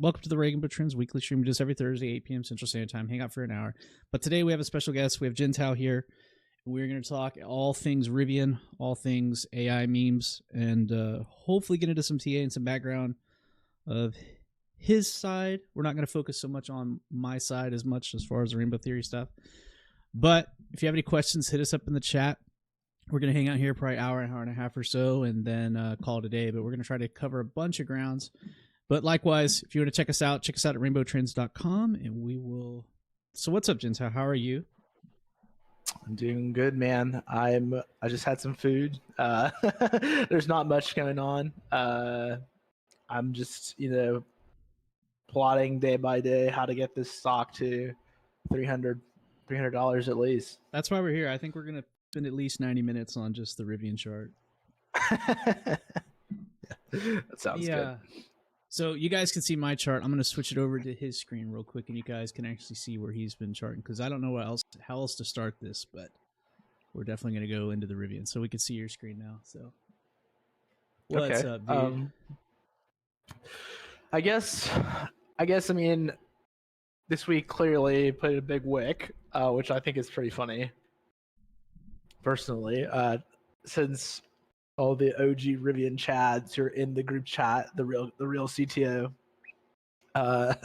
Welcome to the Rainbow Trends weekly stream. We do this every Thursday, 8 p.m. Central Standard Time. Hang out for an hour. But today we have a special guest. We have Jintao here. We're going to talk all things Rivian, all things AI memes, and hopefully get into some TA and some background of his side. We're not going to focus so much on my side as much as far as the Rainbow Theory stuff. But if you have any questions, hit us up in the chat. We're going to hang out here probably an hour and a half or so, and then call it a day. But we're going to try to cover a bunch of grounds. But likewise, if you want to check us out at rainbowtrends.com, and we will. So what's up, Jintao? How are you? I'm doing good, man. I just had some food. There's not much going on. I'm just, plotting day by day how to get this stock to $300 at least. That's why we're here. I think we're going to spend at least 90 minutes on just the Rivian chart. That sounds good. So you guys can see my chart. I'm going to switch it over to his screen real quick, and you guys can actually see where he's been charting, because I don't know how else to start this, but we're definitely going to go into the Rivian. So we can see your screen now. So what's up, dude? I guess, I mean, this week clearly played a big wick, which I think is pretty funny, personally, since all the OG Rivian Chads who are in the group chat, the real CTO, got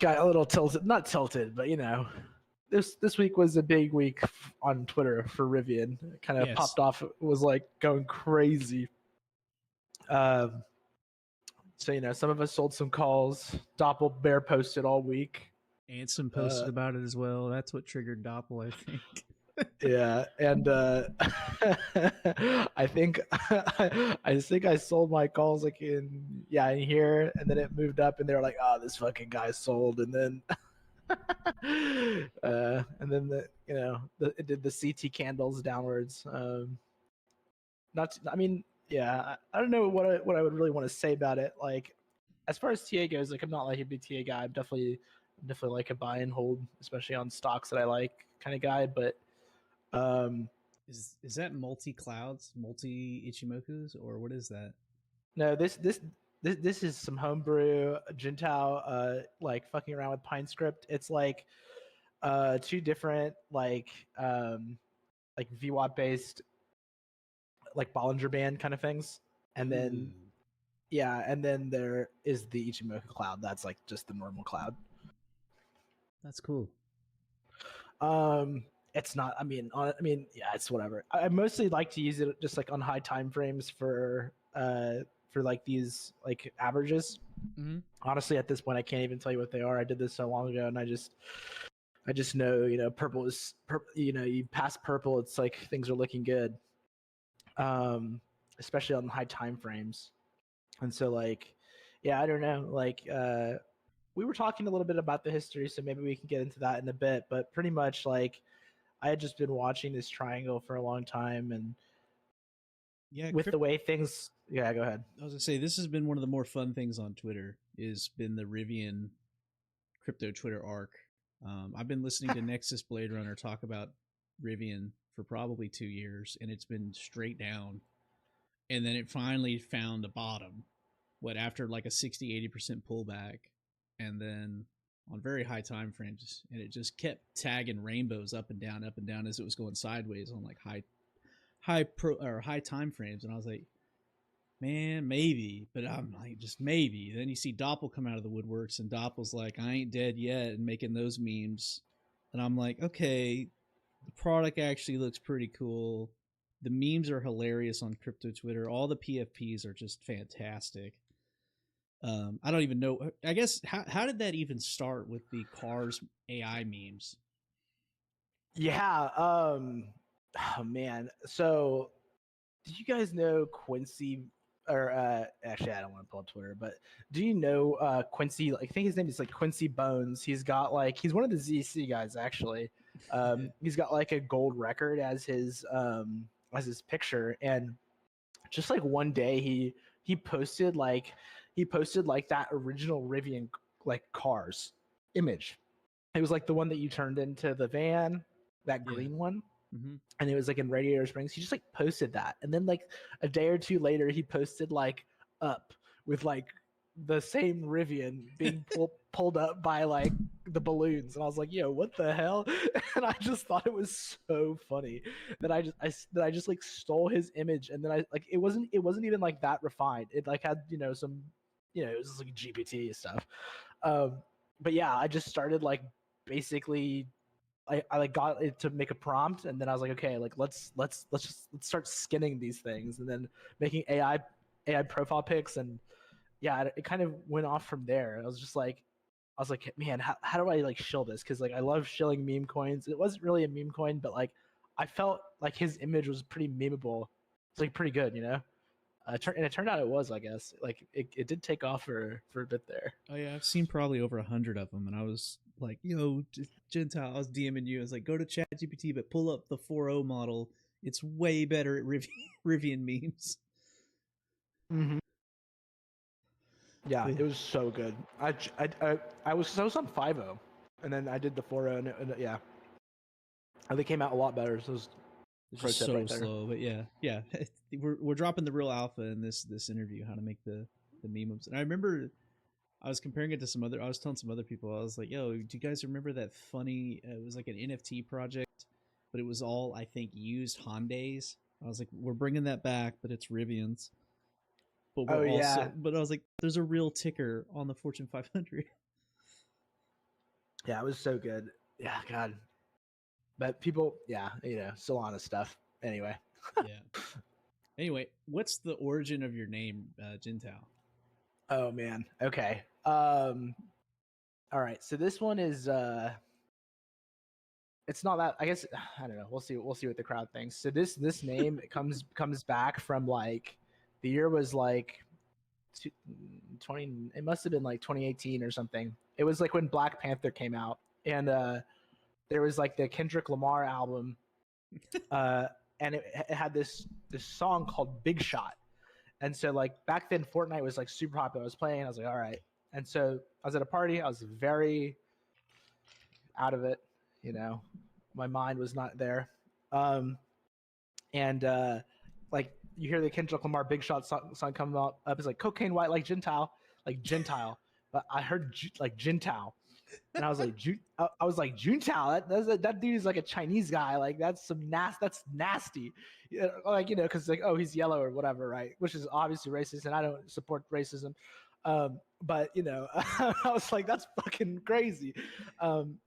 a little tilted. Not tilted, but this week was a big week on Twitter for Rivian. It kind of popped off. It was like going crazy. So some of us sold some calls. Doppel bear posted all week. Anson posted about it as well. That's what triggered Doppel, I think. Yeah, and I think I sold my calls like in here, and then it moved up, and they were like, "Oh, this fucking guy sold," and then it did the CT candles downwards. I don't know what I would really want to say about it. Like, as far as TA goes, like I'm not like a big TA guy. I'm definitely like a buy and hold, especially on stocks that I like kind of guy, but. Is that multi-clouds, multi-Ichimokus, or what is that? No, this is some homebrew Jintao, like fucking around with PineScript. It's like two different like VWAP based like Bollinger Band kind of things, and then and then there is the Ichimoku cloud. That's like just the normal cloud. That's cool. It's not. It's whatever. I mostly like to use it just like on high time frames for like these like averages. Mm-hmm. Honestly, at this point, I can't even tell you what they are. I did this so long ago, and I just know, purple is you pass purple, it's like things are looking good, especially on high time frames. And so I don't know. We were talking a little bit about the history, so maybe we can get into that in a bit. But pretty much I had just been watching this triangle for a long time, and the way things. Yeah, go ahead. I was gonna say, this has been one of the more fun things on Twitter. Is been the Rivian crypto Twitter arc. I've been listening to Nexus Blade Runner talk about Rivian for probably 2 years, and it's been straight down, and then it finally found a bottom. After like a 60-80% pullback, and then on very high time frames, and it just kept tagging rainbows up and down as it was going sideways on like high time frames. And I was like, man, maybe, but I'm like, just maybe. Then you see Doppel come out of the woodworks, and Doppel's like, I ain't dead yet, and making those memes. And I'm like, okay, the product actually looks pretty cool. The memes are hilarious on crypto Twitter. All the PFPs are just fantastic. I don't even know. I guess how did that even start with the cars AI memes? Yeah. Oh man. So, did you guys know Quincy? Or actually, I don't want to pull up Twitter, but do you know Quincy? I think his name is like Quincy Bones. He's got he's one of the ZC guys actually. He's got like a gold record as his picture, and just like one day he posted that original Rivian like cars image. It was like the one that you turned into the van, that green one. Mm-hmm. And it was like in Radiator Springs. He just like posted that, and then like a day or two later, he posted like up with like the same Rivian being pulled up by like the balloons, and I was like, "Yo, what the hell?" And I just thought it was so funny that I just like stole his image, and then I like it wasn't even like that refined. It like had some it was like GPT stuff. But yeah, I just started like basically I like got it to make a prompt, and then I was like, okay, like let's start skinning these things, and then making AI profile pics, and yeah, it kind of went off from there. I was like, man, how do I like shill this? Because like I love shilling meme coins. It wasn't really a meme coin, but like I felt like his image was pretty memeable. It's like pretty good, and it turned out it was, I guess. Like it did take off for a bit there. Oh yeah, I've seen probably over 100 of them, and I was like, "Yo, Jintao," I was DMing you. I was like, "Go to ChatGPT, but pull up the 4.0 model. It's way better at Rivian memes." Mm-hmm. Yeah, But, it was so good. I was on 5.0, and then I did the 4.0, and yeah, and they came out a lot better. So it was it's pro just tip so right there. slow, but yeah, we're dropping the real alpha in this interview, how to make the memes. And I remember I was comparing it to some other. I was telling some other people. I was like, "Yo, do you guys remember that funny? It was like an NFT project, but it was all I think used Hyundai's." I was like, "We're bringing that back, but it's Rivians." But Oh we're yeah, also. But I was like, "There's a real ticker on the Fortune 500." yeah, it was so good. Yeah, God, but people, yeah, Solana stuff. Anyway. Yeah. Anyway, what's the origin of your name, Jintao? Oh man. Okay. All right. So this one is it's not that, I guess, I don't know. We'll see what the crowd thinks. So this name comes back from like the year was like 20, it must have been like 2018 or something. It was like when Black Panther came out, and there was like the Kendrick Lamar album, uh and it had this song called Big Shot. And so like back then Fortnite was like super popular. I was playing, I was like, all right. And so I was at a party, I was very out of it, you know. My mind was not there. Um and like you hear the Kendrick Lamar Big Shot song come up, it's like cocaine white like Gentile, like Gentile. But I heard like Jintao, and I was like, I was like, Juntao. That dude is like a Chinese guy. Like that's that's nasty. Like because like, oh, he's yellow or whatever, right? Which is obviously racist, and I don't support racism. But I was like, that's fucking crazy.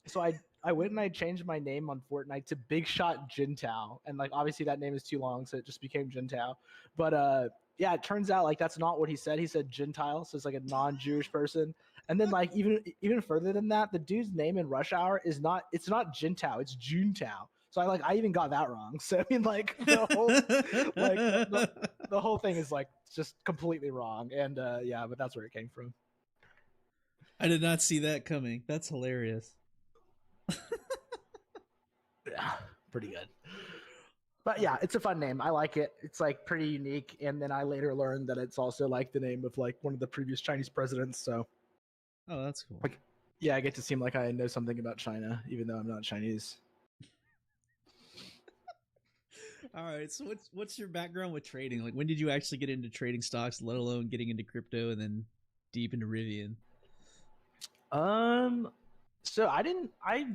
So I went and I changed my name on Fortnite to Big Shot Jintao, and like obviously that name is too long, so it just became Jintao. But yeah, it turns out like that's not what he said. He said Gentile, so it's like a non-Jewish person. And then like even further than that, the dude's name in Rush Hour is not Jintao, it's Juntao. So I even got that wrong. So I mean like the whole the whole thing is like just completely wrong. And yeah, but that's where it came from. I did not see that coming. That's hilarious. Yeah, pretty good. But yeah, it's a fun name. I like it. It's like pretty unique. And then I later learned that it's also like the name of like one of the previous Chinese presidents. So Oh, that's cool. like, yeah, I get to seem like I know something about China, even though I'm not Chinese. All right. So what's your background with trading? Like when did you actually get into trading stocks, let alone getting into crypto and then deep into Rivian? So I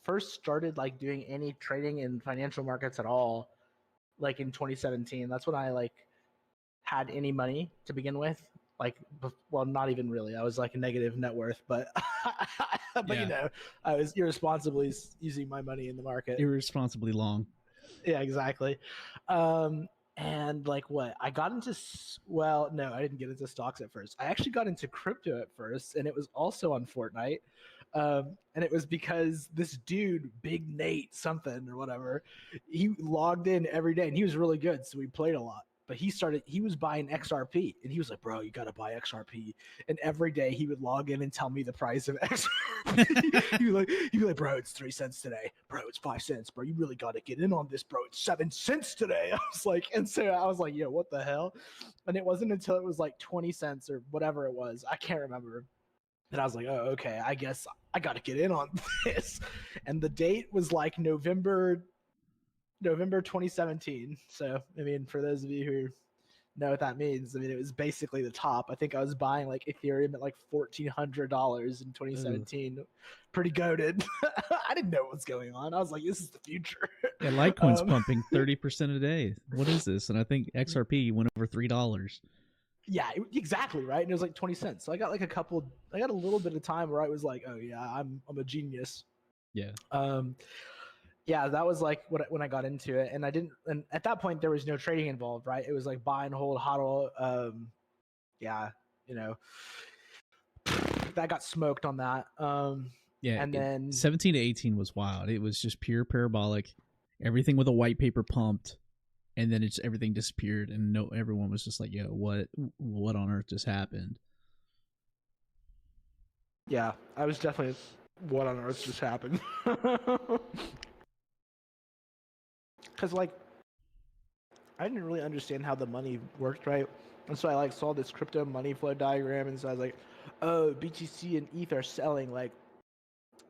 first started like doing any trading in financial markets at all like in 2017. That's when I like had any money to begin with. Like, well, not even really. I was like a negative net worth, but but Yeah. I was irresponsibly using my money in the market. Irresponsibly long. Yeah, exactly. And like what I got into, well, no, I didn't get into stocks at first. I actually got into crypto at first, and it was also on Fortnite. And it was because this dude, Big Nate something or whatever, he logged in every day, and he was really good, so we played a lot. But he was buying XRP, and he was like, bro, you got to buy XRP. And every day he would log in and tell me the price of XRP. He'd be like, bro, it's 3 cents today. Bro, it's 5 cents. Bro, you really got to get in on this, bro. It's 7 cents today. I was like, and so I was like, yo, what the hell? And it wasn't until it was like 20 cents or whatever it was. I can't remember. And I was like, oh, okay, I guess I got to get in on this. And the date was like November 2017. So, I mean, for those of you who know what that means. I mean, it was basically the top. I think I was buying like Ethereum at like $1,400 in Ugh. 2017. Pretty goaded. I didn't know what was going on. I was like, this is the future. Yeah, Litecoin's um, pumping 30% a day. What is this? And I think XRP went over $3. yeah, exactly right. And it was like 20 cents. So I got like I got a little bit of time where I was like, oh yeah, I'm a genius. Yeah. Um, yeah, that was like when I got into it, and I didn't. And at that point, there was no trading involved, right? It was like buy and hold, hodl. Yeah, you know, that got smoked on that. Yeah, And then 17 to 18 was wild. It was just pure parabolic. Everything with a white paper pumped, and then everything disappeared, and no, everyone was just like, "Yo, what on earth just happened?" yeah, I was definitely what on earth just happened? Because like I didn't really understand how the money worked, right? And so I like saw this crypto money flow diagram, and so I was like, oh, BTC and ETH are selling. Like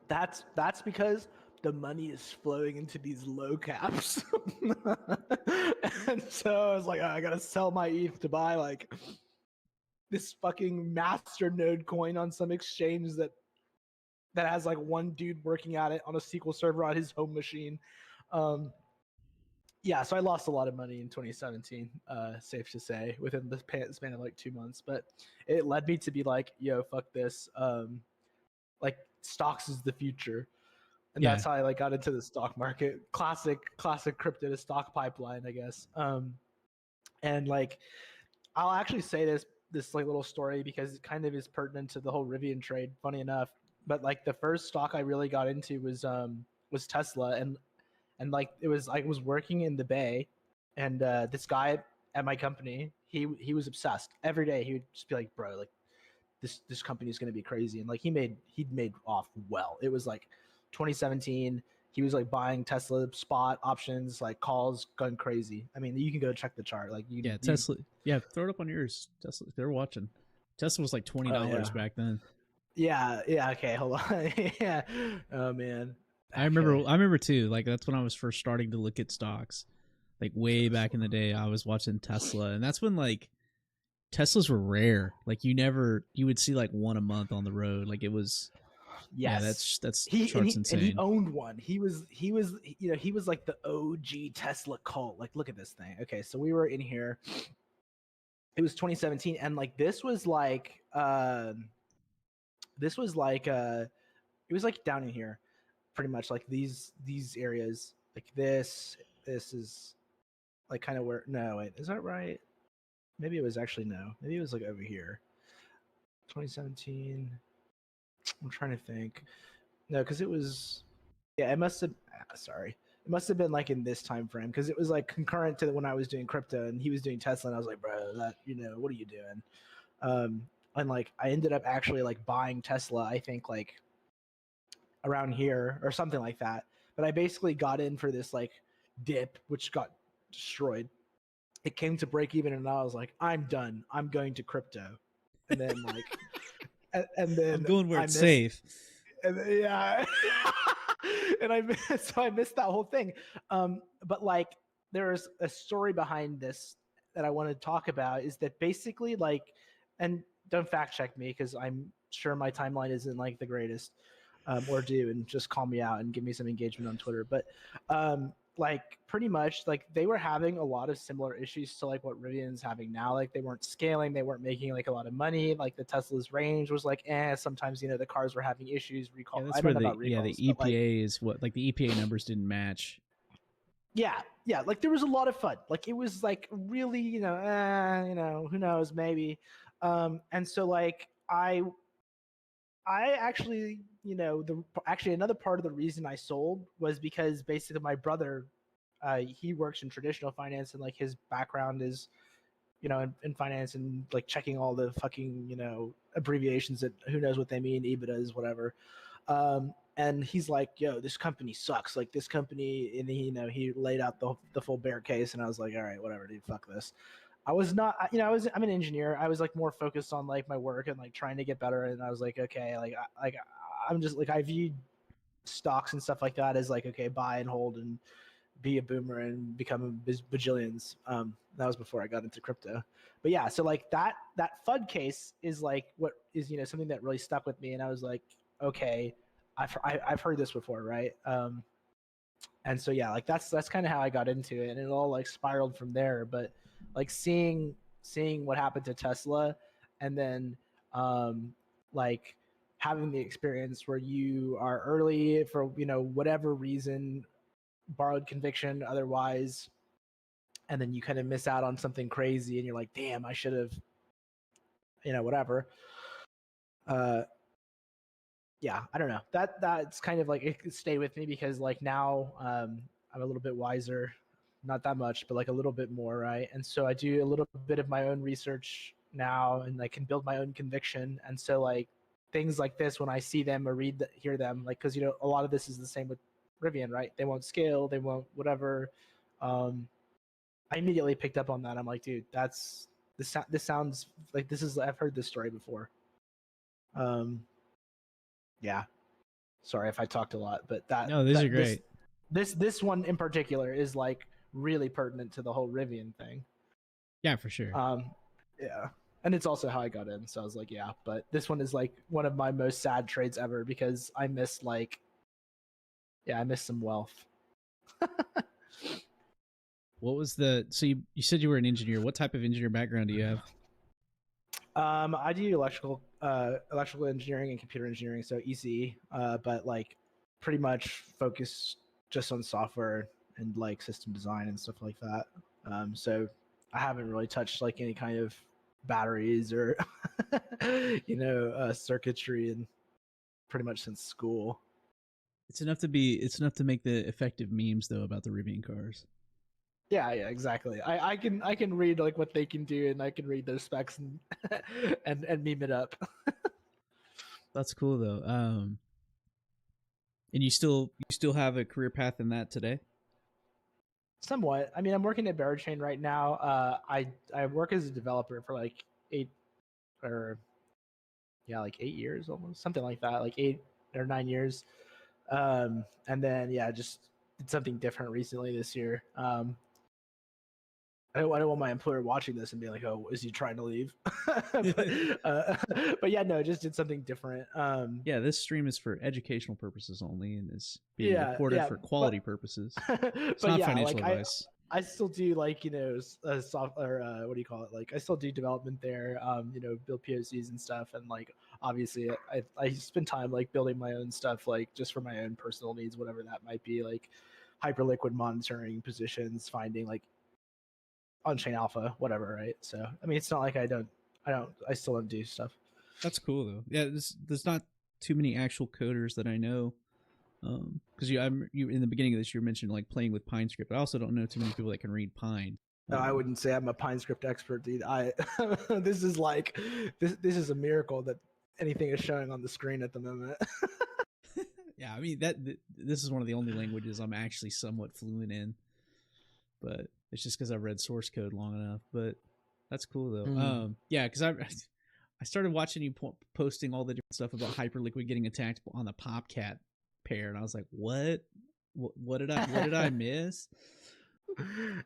that's because the money is flowing into these low caps. And so I was like, oh, I gotta sell my ETH to buy like this fucking master node coin on some exchange that has like one dude working at it on a SQL server on his home machine. Um, yeah, so I lost a lot of money in 2017, safe to say, within the span of like 2 months. But it led me to be like, yo, fuck this. Like stocks is the future. And Yeah, that's how I like got into the stock market. Classic crypto to stock pipeline, I guess. And like I'll actually say this like little story because it kind of is pertinent to the whole Rivian trade, funny enough. But like the first stock I really got into was Tesla, and like it was I was working in the Bay, and this guy at my company, he was obsessed. Every day he would just be like, bro, like this company is going to be crazy, and like he'd made off well. It was like 2017. He was like buying Tesla spot options, like calls, going crazy. I mean, you can go check the chart. Like yeah, you Tesla. Yeah, throw it up on yours. Tesla, they're watching. Tesla was like oh $20 yeah, back then. yeah. Okay, hold on. Yeah. Oh man. I remember. Okay. I remember too. Like that's when I was first starting to look at stocks. Like way back in the day, I was watching Tesla, and that's when like Teslas were rare. Like you would see like one a month on the road. Like it was, yeah, Yes. that's He charts and he insane. owned one. He was he was like the OG Tesla cult. Like look at this thing. Okay, so we were in here. It was 2017, and like this was like it was like down in here, pretty much like these areas. Like this is like kind of where no wait, is that right? Maybe it was actually no. Maybe it was like over here. 2017. I'm trying to think. No, because it was yeah, it must have sorry. It must have been like in this time frame because it was like concurrent to when I was doing crypto and he was doing Tesla and I was like, bro, that what are you doing? Um and like I ended up actually like buying Tesla, I think like around here or something like that. But I basically got in for this like dip, which got destroyed. It came to break even, and I was like, I'm done. I'm going to crypto. And then like, and I'm then going where I it's missed, safe. and then, yeah, and I missed, so I missed that whole thing. But like, there's a story behind this that I want to talk about. Is that basically like, and don't fact check me because I'm sure my timeline isn't like the greatest, or do and just call me out and give me some engagement on Twitter. But like pretty much like they were having a lot of similar issues to like what Rivian's having now. Like they weren't scaling, they weren't making like a lot of money. Like the Tesla's range was like sometimes the cars were having issues, Yeah, recall. I that's where don't know about the recalls, but like EPA is what like the EPA numbers didn't match. yeah, like there was a lot of fun. Like it was like really, who knows, maybe. And so like I actually, actually another part of the reason I sold was because basically my brother, he works in traditional finance and like his background is, in finance and like checking all the fucking, abbreviations that who knows what they mean, EBITDA is whatever. And he's like, yo, this company sucks. Like this company, and he laid out the full bear case, and I was like, all right, whatever, dude, fuck this. I was not, I'm an engineer. I was like more focused on like my work and like trying to get better. And I was like, okay, I'm just like, I viewed stocks and stuff like that as like, okay, buy and hold and be a boomer and become bajillions. That was before I got into crypto. But yeah, so like that FUD case is like what is something that really stuck with me, and I was like, okay, I've heard this before, right? And so yeah, like that's kind of how I got into it, and it all like spiraled from there. But like seeing what happened to Tesla, and then like having the experience where you are early for whatever reason, borrowed conviction otherwise, and then you kind of miss out on something crazy, and you're like, damn, I should have, whatever. Yeah, I don't know. That's kind of like it stayed with me because like now I'm a little bit wiser, not that much, but like a little bit more, right? And so I do a little bit of my own research now, and I can build my own conviction. And so like things like this, when I see them or hear them, like because a lot of this is the same with Rivian, right? They won't scale, they won't whatever. I immediately picked up on that. I'm like, dude, this sounds like I've heard this story before. Yeah, sorry if I talked a lot, but No, these are great. This one in particular is like really pertinent to the whole Rivian thing. Yeah, for sure. Yeah, and it's also how I got in. So I was like, yeah, but this one is like one of my most sad trades ever because I missed some wealth. What was so you said you were an engineer. What type of engineer background do you have? I do electrical engineering and computer engineering, so ECE, but like pretty much focus just on software and like system design and stuff like that. So I haven't really touched like any kind of batteries or circuitry and pretty much since school. It's enough to make the effective memes though about the Rivian cars. Yeah, exactly. I can read like what they can do, and I can read their specs and and meme it up. That's cool though. And you still have a career path in that today? Somewhat. I mean, I'm working at Barachain right now. I work as a developer for like 8 years almost, something like that, like 8 or 9 years. And then yeah, just did something different recently this year. I don't want my employer watching this and being like, "Oh, is he trying to leave?" But yeah, no, just did something different. Yeah, this stream is for educational purposes only and is being Yeah, recorded for quality purposes. It's but not yeah, financial like advice. I still do like software. What do you call it? Like I still do development there. Build POCs and stuff, and like obviously I spend time like building my own stuff, like just for my own personal needs, whatever that might be, like hyperliquid monitoring positions, finding like on-chain alpha, whatever, right? So I mean, it's not like I still don't do stuff. That's cool though. Yeah, there's not too many actual coders that I know. Because you in the beginning of this, you mentioned like playing with Pine script. I also don't know too many people that can read Pine. No, I wouldn't say I'm a Pine script expert, dude. This is like this is a miracle that anything is showing on the screen at the moment. Yeah, I mean this is one of the only languages I'm actually somewhat fluent in, but it's just because I've read source code long enough. But that's cool though. Yeah, because I started watching you posting all the different stuff about Hyperliquid getting attacked on the Popcat pair, and I was like, what did I miss?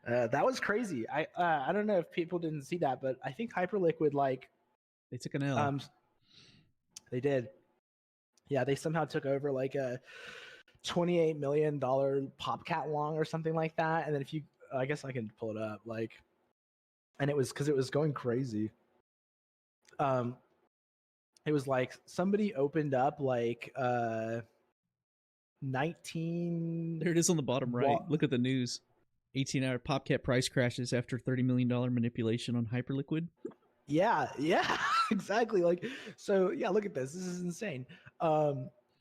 That was crazy. I don't know if people didn't see that, but I think Hyperliquid like they took an L. They did. Yeah, they somehow took over like a $28 million Popcat long or something like that. And then I guess I can pull it up, like, and it was because it was going crazy. It was like somebody opened up like 19. There it is on the bottom right. Look at the news. 18-hour Popcat price crashes after $30 million manipulation on Hyperliquid. Yeah, exactly. Like, so yeah, look at this. This is insane.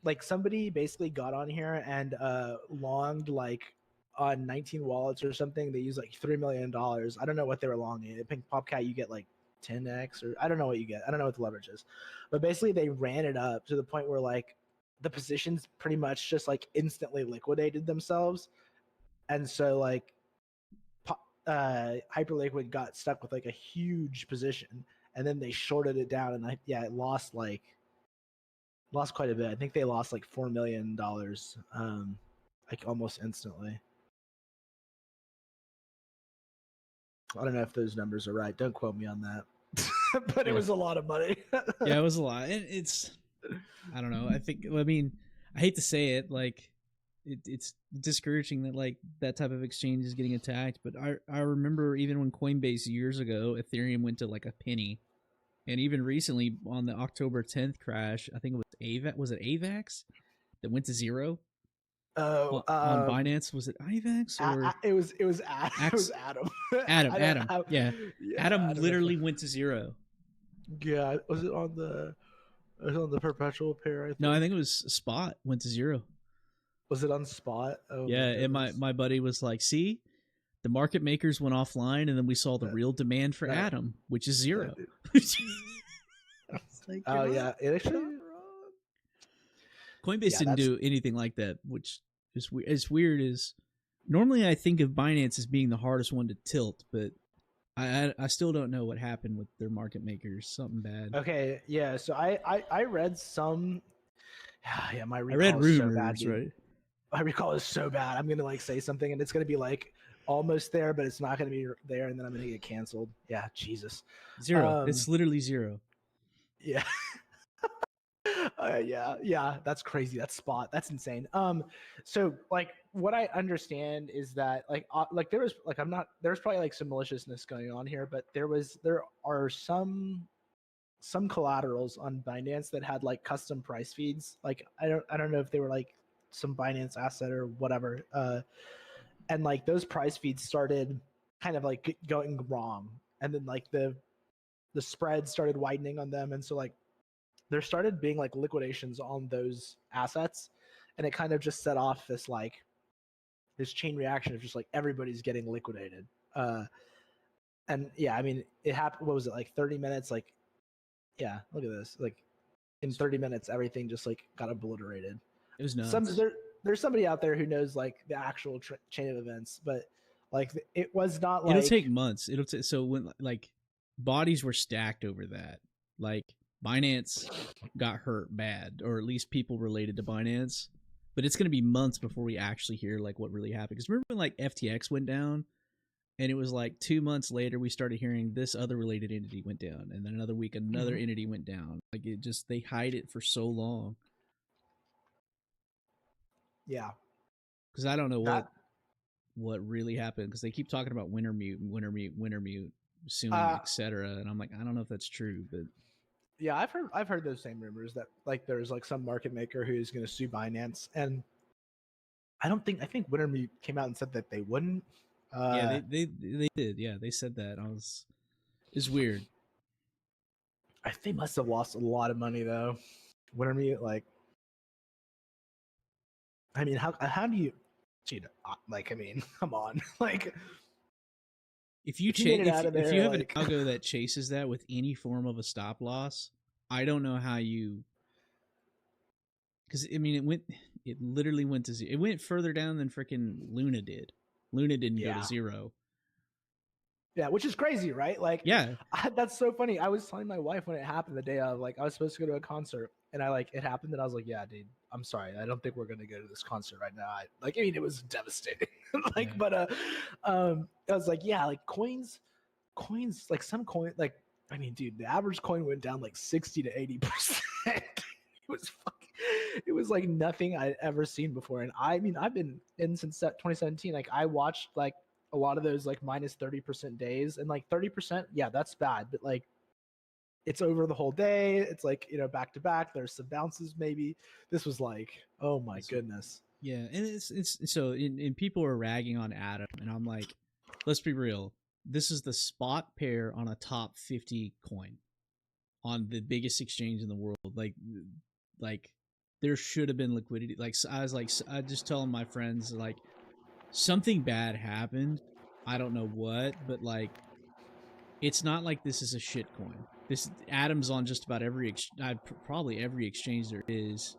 Like somebody basically got on here and longed like on 19 wallets or something. They use like $3 million. I don't know what they were longing. I think Popcat you get like 10x, or I don't know what you get. I don't know what the leverage is, but basically they ran it up to the point where like the positions pretty much just like instantly liquidated themselves, and so like Hyperliquid got stuck with like a huge position, and then they shorted it down, and it lost quite a bit. I think they lost like $4 million, like almost instantly. I don't know if those numbers are right. Don't quote me on that. But Yeah. it was a lot of money. Yeah, it was a lot. And it's, I don't know. I mean, I hate to say it, like, it's discouraging that like that type of exchange is getting attacked. But I remember even when Coinbase years ago, Ethereum went to like a penny, and even recently on the October 10th crash, I think it was AVAX. Was it AVAX that went to zero Oh, on Binance? Was it IVAX or it was Adam. Adam? Yeah, Yeah, Adam I don't know. literally went to zero. Yeah, was it on the? It was on the perpetual pair. I think. No, I think it was Spot went to zero. Was it on spot? Oh Yeah, my and goodness. my buddy was like, "See, the market makers went offline, and then we saw the real demand for that- Atom, which is zero." Like, oh yeah, it actually. Coinbase Yeah, didn't do anything like that, which is as weird as. Normally, I think of Binance as being the hardest one to tilt, but I still don't know what happened with their market makers. Something bad. Okay, yeah. So I read some. Yeah, my I recall read is so bad, rumors, dude. right? My recall is so bad. I'm gonna like say something, and it's gonna be like almost there, but it's not gonna be there, and then I'm gonna get canceled. Yeah, Jesus. Zero. It's literally zero. Yeah. Yeah, that's crazy. That's spot. That's insane. So like what I understand is that like there was like there's probably like some maliciousness going on here, but there are some collaterals on Binance that had like custom price feeds. Like I don't know if they were like some Binance asset or whatever. And like those price feeds started kind of like going wrong, and then like the spread started widening on them, and so like there started being like liquidations on those assets, and it kind of just set off this like this chain reaction of just like everybody's getting liquidated. And yeah, I mean it happened. What was it, like 30 minutes? Like yeah, look at this. Like in 30 minutes, everything just like got obliterated. It was nuts. There's somebody out there who knows like the actual chain of events, but like it was not like It'll take months. So when like bodies were stacked over that, like Binance got hurt bad, or at least people related to Binance. But it's going to be months before we actually hear like what really happened. Because remember when like FTX went down, and it was like 2 months later we started hearing this other related entity went down, and then another week another entity went down. Like it just, they hide it for so long. Yeah, because I don't know what really happened, because they keep talking about Wintermute suing, etc. And I'm like, I don't know if that's true, but yeah, I've heard those same rumors that like there's like some market maker who's going to sue Binance, and I think Wintermute came out and said that they wouldn't. Yeah, they did. Yeah, they said that. It's weird. I think they must have lost a lot of money though. Wintermute, like, I mean, how do you, like, I mean, come on, like, if you if you have an algo that chases that with any form of a stop loss, I don't know how you. Because I mean, it literally went to zero. It went further down than freaking Luna did. Luna didn't go to zero. Yeah, which is crazy, right? Like, yeah, that's so funny. I was telling my wife when it happened the day of, like, I was supposed to go to a concert, and it happened, and I was like, yeah, dude, I'm sorry, I don't think we're gonna go to this concert right now. I mean, it was devastating. Like, yeah. But I was like, yeah, like coins, like some coin, like, I mean, dude, the average coin went down like 60 to 80%. It was like nothing I'd ever seen before. And I mean, I've been in since 2017. Like, I watched like a lot of those like minus 30% days, and like 30%, yeah, that's bad, but like it's over the whole day. It's like, back to back. There's some bounces maybe. This was like, oh my goodness. Yeah, and it's so and people are ragging on Atom, and I'm like, let's be real. This is the spot pair on a top 50 coin on the biggest exchange in the world. Like there should have been liquidity. Like I just telling my friends, like, something bad happened. I don't know what, but like, it's not like this is a shit coin. This Atom's on just about probably every exchange there is.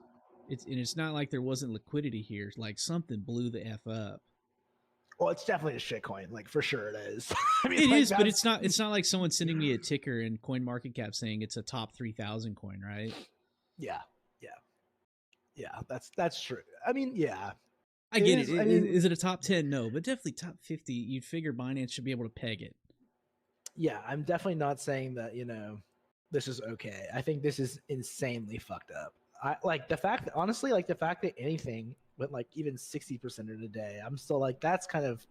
It's not like there wasn't liquidity here. Like, something blew the F up. Well, it's definitely a shit coin, like, for sure it is. I mean, it is, but it's not like someone sending me a ticker in CoinMarketCap saying it's a top 3,000 coin, right? Yeah, that's true. I mean, yeah, I get it. Is it a top 10? No, but definitely top 50. You'd figure Binance should be able to peg it. yeah, I'm definitely not saying that, this is okay. I think this is insanely fucked up. I like the fact that, honestly, like the fact that anything went like even 60% in a day, I'm still like, that's kind of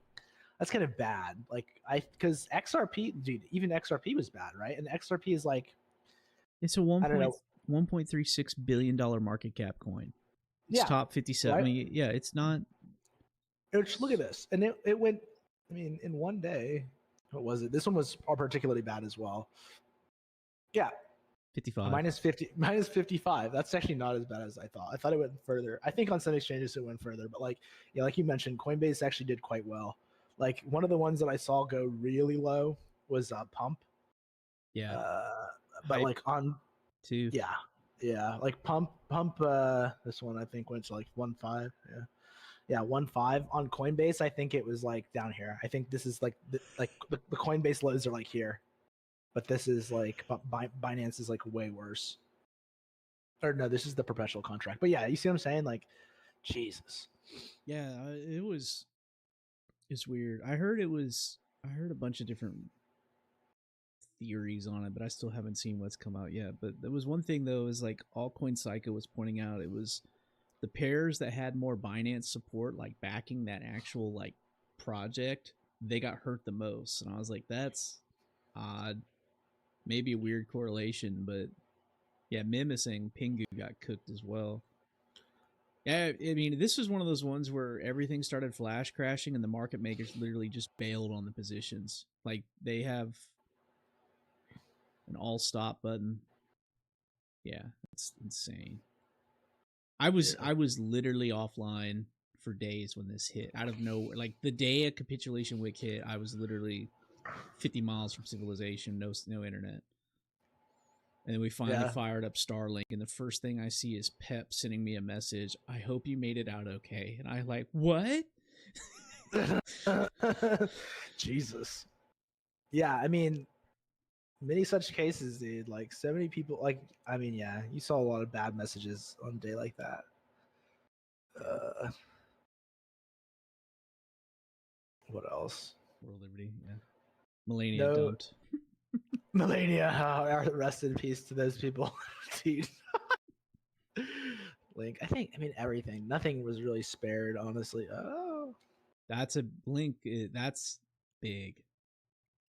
bad. Like because XRP, dude, even XRP was bad, right? And XRP is like, It's a I don't know. $1.36 billion market cap coin. It's Yeah, top 57. I right. mean, yeah, it's not Just look at this, and it went. I mean, in one day, what was it? This one was particularly bad as well. Yeah, 55. minus 55. That's actually not as bad as I thought. I thought it went further. I think on some exchanges it went further, but like, yeah, like you mentioned, Coinbase actually did quite well. Like one of the ones that I saw go really low was Pump. Yeah. But Hype like on, too. yeah, like Pump. This one I think went to like 1.5. Yeah, 1.5 on Coinbase. I think it was like down here. I think this is like the Coinbase lows are like here, but this is like Binance is like way worse. Or no, this is the perpetual contract. But yeah, you see what I'm saying? Like, Jesus. Yeah, it's weird. I heard a bunch of different theories on it, but I still haven't seen what's come out yet. But there was one thing though, is like Altcoin Psycho was pointing out, it was the pairs that had more Binance support, like backing that actual like project, they got hurt the most. And I was like, that's odd. Maybe a weird correlation, but yeah, Mimicing Pingu got cooked as well. Yeah, I mean, this was one of those ones where everything started flash crashing and the market makers literally just bailed on the positions. Like they have an all stop button. Yeah, it's insane. I was literally offline for days when this hit out of nowhere. Like the day a capitulation wick hit, I was literally 50 miles from civilization, no internet. And then we finally fired up Starlink, and the first thing I see is Pep sending me a message. I hope you made it out okay. And I like, what? Jesus. Yeah, I mean, many such cases, dude. Like so many people. Like, I mean, yeah, you saw a lot of bad messages on a day like that. What else? World Liberty, yeah. Melania No, dumped. Melania. Rest in peace to those people, dude. Link. I mean, everything. Nothing was really spared, honestly. Oh, That's a Link. That's big.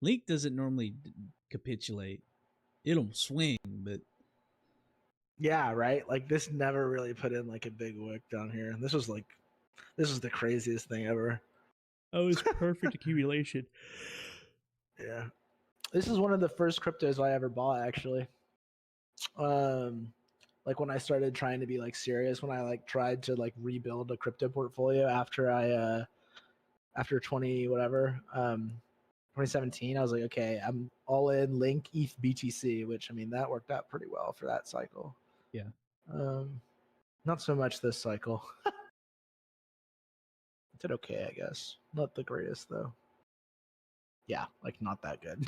Link doesn't normally capitulate. It'll swing, but yeah, right. Like this never really put in like a big wick down here. This was the craziest thing ever. oh, it's perfect accumulation. Yeah, this is one of the first cryptos I ever bought, actually. Like when I started trying to be like serious, when I like tried to like rebuild a crypto portfolio after after 20 whatever 2017, I was like, okay, I'm all in Link ETH BTC, which I mean that worked out pretty well for that cycle. Yeah. Not so much this cycle. Did okay, I guess. Not the greatest though. Yeah, like not that good.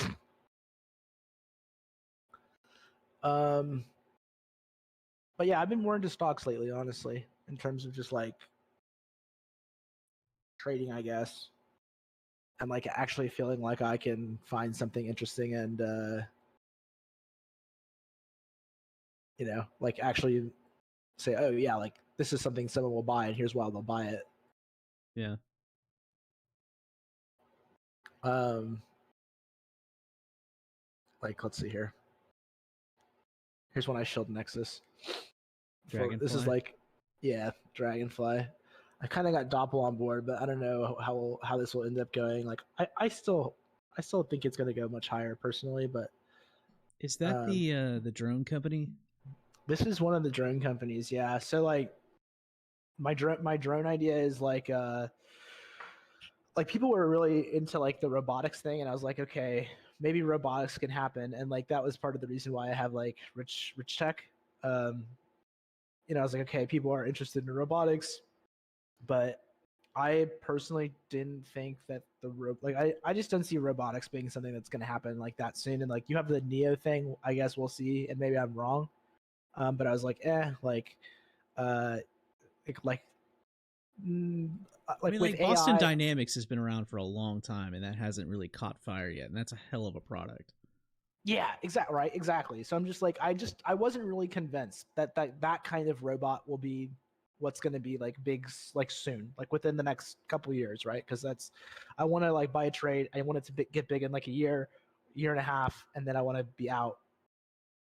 um but yeah, I've been more into stocks lately, honestly, in terms of just like trading, I guess. And like actually feeling like I can find something interesting and like actually say, oh yeah, like this is something someone will buy and here's why they'll buy it. Yeah. Like let's see here. Here's one I showed Nexus. Dragonfly. This is like, yeah, Dragonfly. I kind of got Doppel on board, but I don't know how this will end up going. Like I still think it's going to go much higher personally, but is that the drone company? This is one of the drone companies, yeah. So like my drone idea is like people were really into like the robotics thing, and I was like, okay, maybe robotics can happen, and like that was part of the reason why I have like rich tech. I was like, okay, people are interested in robotics, but I personally didn't think that I just don't see robotics being something that's going to happen like that soon. And like you have the Neo thing, I guess we'll see, and maybe I'm wrong. But I was like, like I like mean, with like Boston AI. Dynamics has been around for a long time, and that hasn't really caught fire yet, and that's a hell of a product. Yeah, exactly right, exactly. So I'm just like, I wasn't really convinced that that kind of robot will be what's going to be like big, like soon, like within the next couple years, right? Because that's, I want to like buy a trade, I want it to get big in like a year and a half, and then I want to be out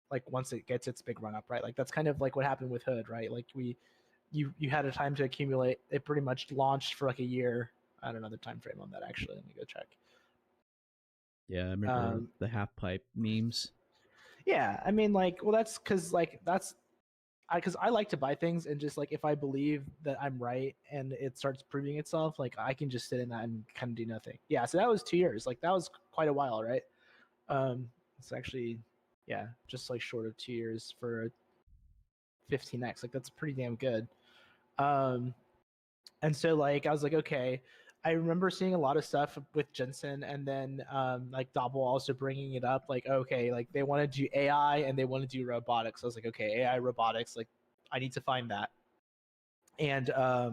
like once it gets its big run up, right? Like that's kind of like what happened with Hood, right? Like you had a time to accumulate. It pretty much launched for like a year. I don't know the time frame on that actually. Let me go check. Yeah, I remember Um, the half pipe memes. yeah, I mean, like, well, that's because like that's because I like to buy things and just like if I believe that I'm right and it starts proving itself, like I can just sit in that and kind of do nothing. Yeah, so that was 2 years. Like that was quite a while, right? It's actually, yeah, just like short of 2 years for 15x. Like that's pretty damn good. Um, and so like I was like, okay. I remember seeing a lot of stuff with Jensen, and then like Doppel also bringing it up, like okay, like they want to do AI and they want to do robotics. I was like, okay, AI robotics, like I need to find that. And I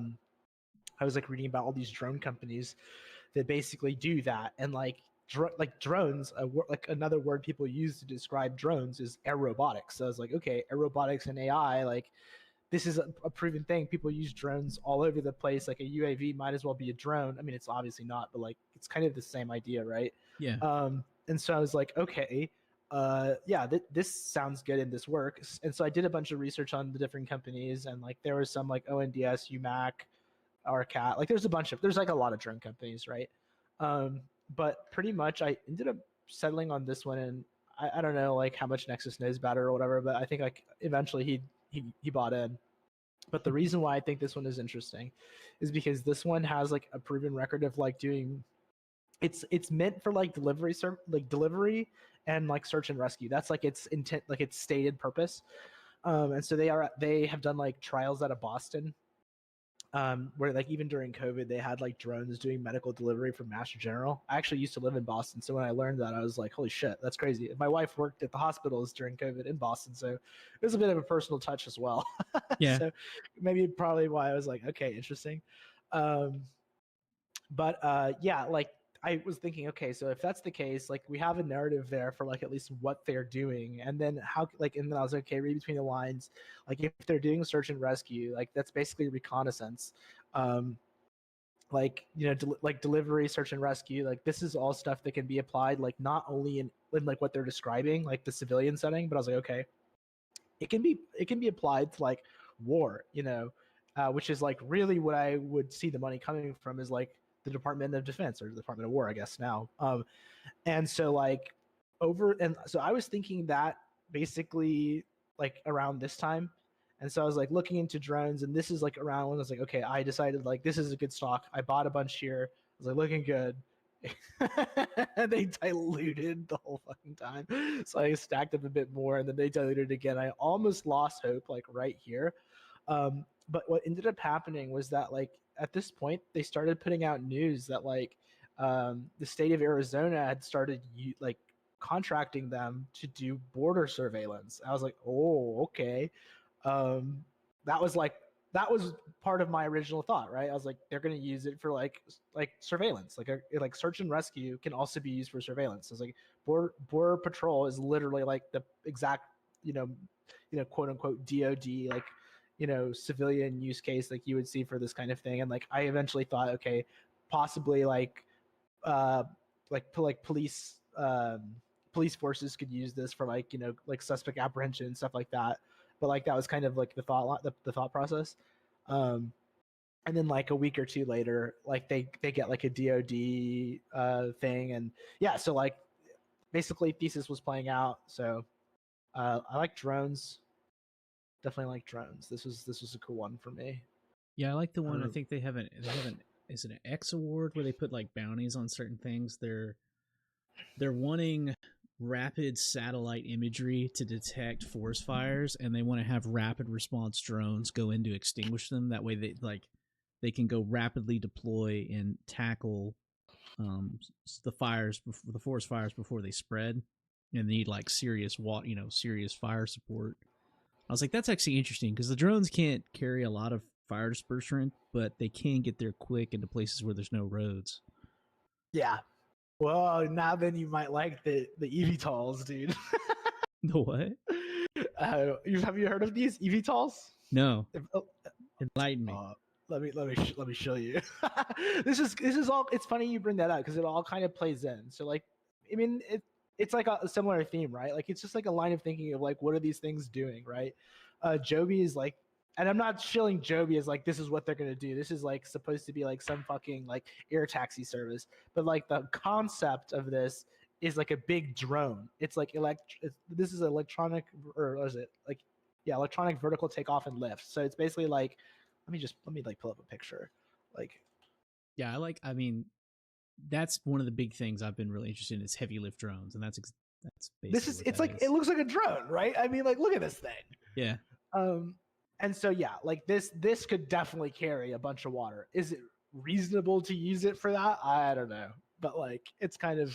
was like reading about all these drone companies that basically do that, and like like drones, like another word people use to describe drones is aerobotics. So I was like, okay, aerobotics and AI, like this is a proven thing. People use drones all over the place. Like a UAV might as well be a drone. I mean, it's obviously not, but like it's kind of the same idea, right? Yeah, And so I was like, okay, yeah, this sounds good and this works. And so I did a bunch of research on the different companies, and like there was some like ONDS, UMAC, RCAT. Like there's like a lot of drone companies, right? Um, but pretty much I ended up settling on this one, and I don't know like how much Nexus knows about it or whatever, but I think like eventually he bought in. But the reason why I think this one is interesting is because this one has like a proven record of like doing, it's meant for like like delivery and like search and rescue. That's like its intent, like its stated purpose. And so they have done like trials out of Boston, where like even during COVID they had like drones doing medical delivery for Master General. I actually used to live in Boston, so when I learned that, I was like, holy shit, that's crazy. My wife worked at the hospitals during COVID in Boston, so it was a bit of a personal touch as well. yeah. So maybe probably why I was like, okay, interesting. Um, but yeah, like I was thinking, okay, so if that's the case, like we have a narrative there for like at least what they're doing, and then how like, and then I was like, okay, read between the lines, like if they're doing search and rescue, like that's basically reconnaissance. Um, like like delivery, search and rescue, like this is all stuff that can be applied like not only in like what they're describing, like the civilian setting, but I was like, okay, it can be applied to like war, which is like really what I would see the money coming from, is like the Department of Defense or the Department of War, I guess now. And so like and so I was thinking that basically like around this time. And so I was like looking into drones, and this is like around when I was like, okay, I decided like this is a good stock. I bought a bunch here. I was like looking good. They diluted the whole fucking time. So I stacked up a bit more, and then they diluted again. I almost lost hope like right here. But what ended up happening was that like at this point they started putting out news that like the state of Arizona had started like contracting them to do border surveillance. I was like, oh, okay. Um, that was like that was part of my original thought, right? I was like, they're going to use it for like surveillance, like search and rescue can also be used for surveillance. So it's like border patrol is literally like the exact, you know, quote unquote DoD like civilian use case like you would see for this kind of thing. And like I eventually thought, okay, possibly uh like police forces could use this for like like suspect apprehension and stuff like that. But like that was kind of like the thought process. um and then like a week or two later, like they get like a DoD thing. And yeah, so like basically thesis was playing out. So I like drones, definitely like drones. This was a cool one for me. Yeah, I like the I don't one. I know. think they have an is it an X award where they put like bounties on certain things. They're wanting rapid satellite imagery to detect forest fires, and they want to have rapid response drones go in to extinguish them. That way they can go rapidly deploy and tackle the forest fires before they spread, and need like serious fire support. I was like, that's actually interesting because the drones can't carry a lot of fire dispersant, but they can get there quick into places where there's no roads. Yeah. Well, now then you might like the eVTOLs, dude. The what? Have you heard of these eVTOLs? No. If, Enlighten me. let me show you. This is all. It's funny you bring that up because it all kind of plays in. So like, I mean, it's like a similar theme, right? Like it's just like a line of thinking of like, what are these things doing, right? Joby is like, and I'm not shilling Joby as like this is what they're gonna do. This is like supposed to be like some fucking like air taxi service, but like the concept of this is like a big drone. It's like this is electronic, or what is it like? Yeah, electronic vertical takeoff and lift. So it's basically like, let me like pull up a picture, like. Yeah, I mean, that's one of the big things I've been really interested in is heavy lift drones, and that's basically This is it's like it looks like a drone, right? I mean, like look at this thing. Yeah. And so yeah, like this could definitely carry a bunch of water. Is it reasonable to use it for that? I don't know, but like it's kind of,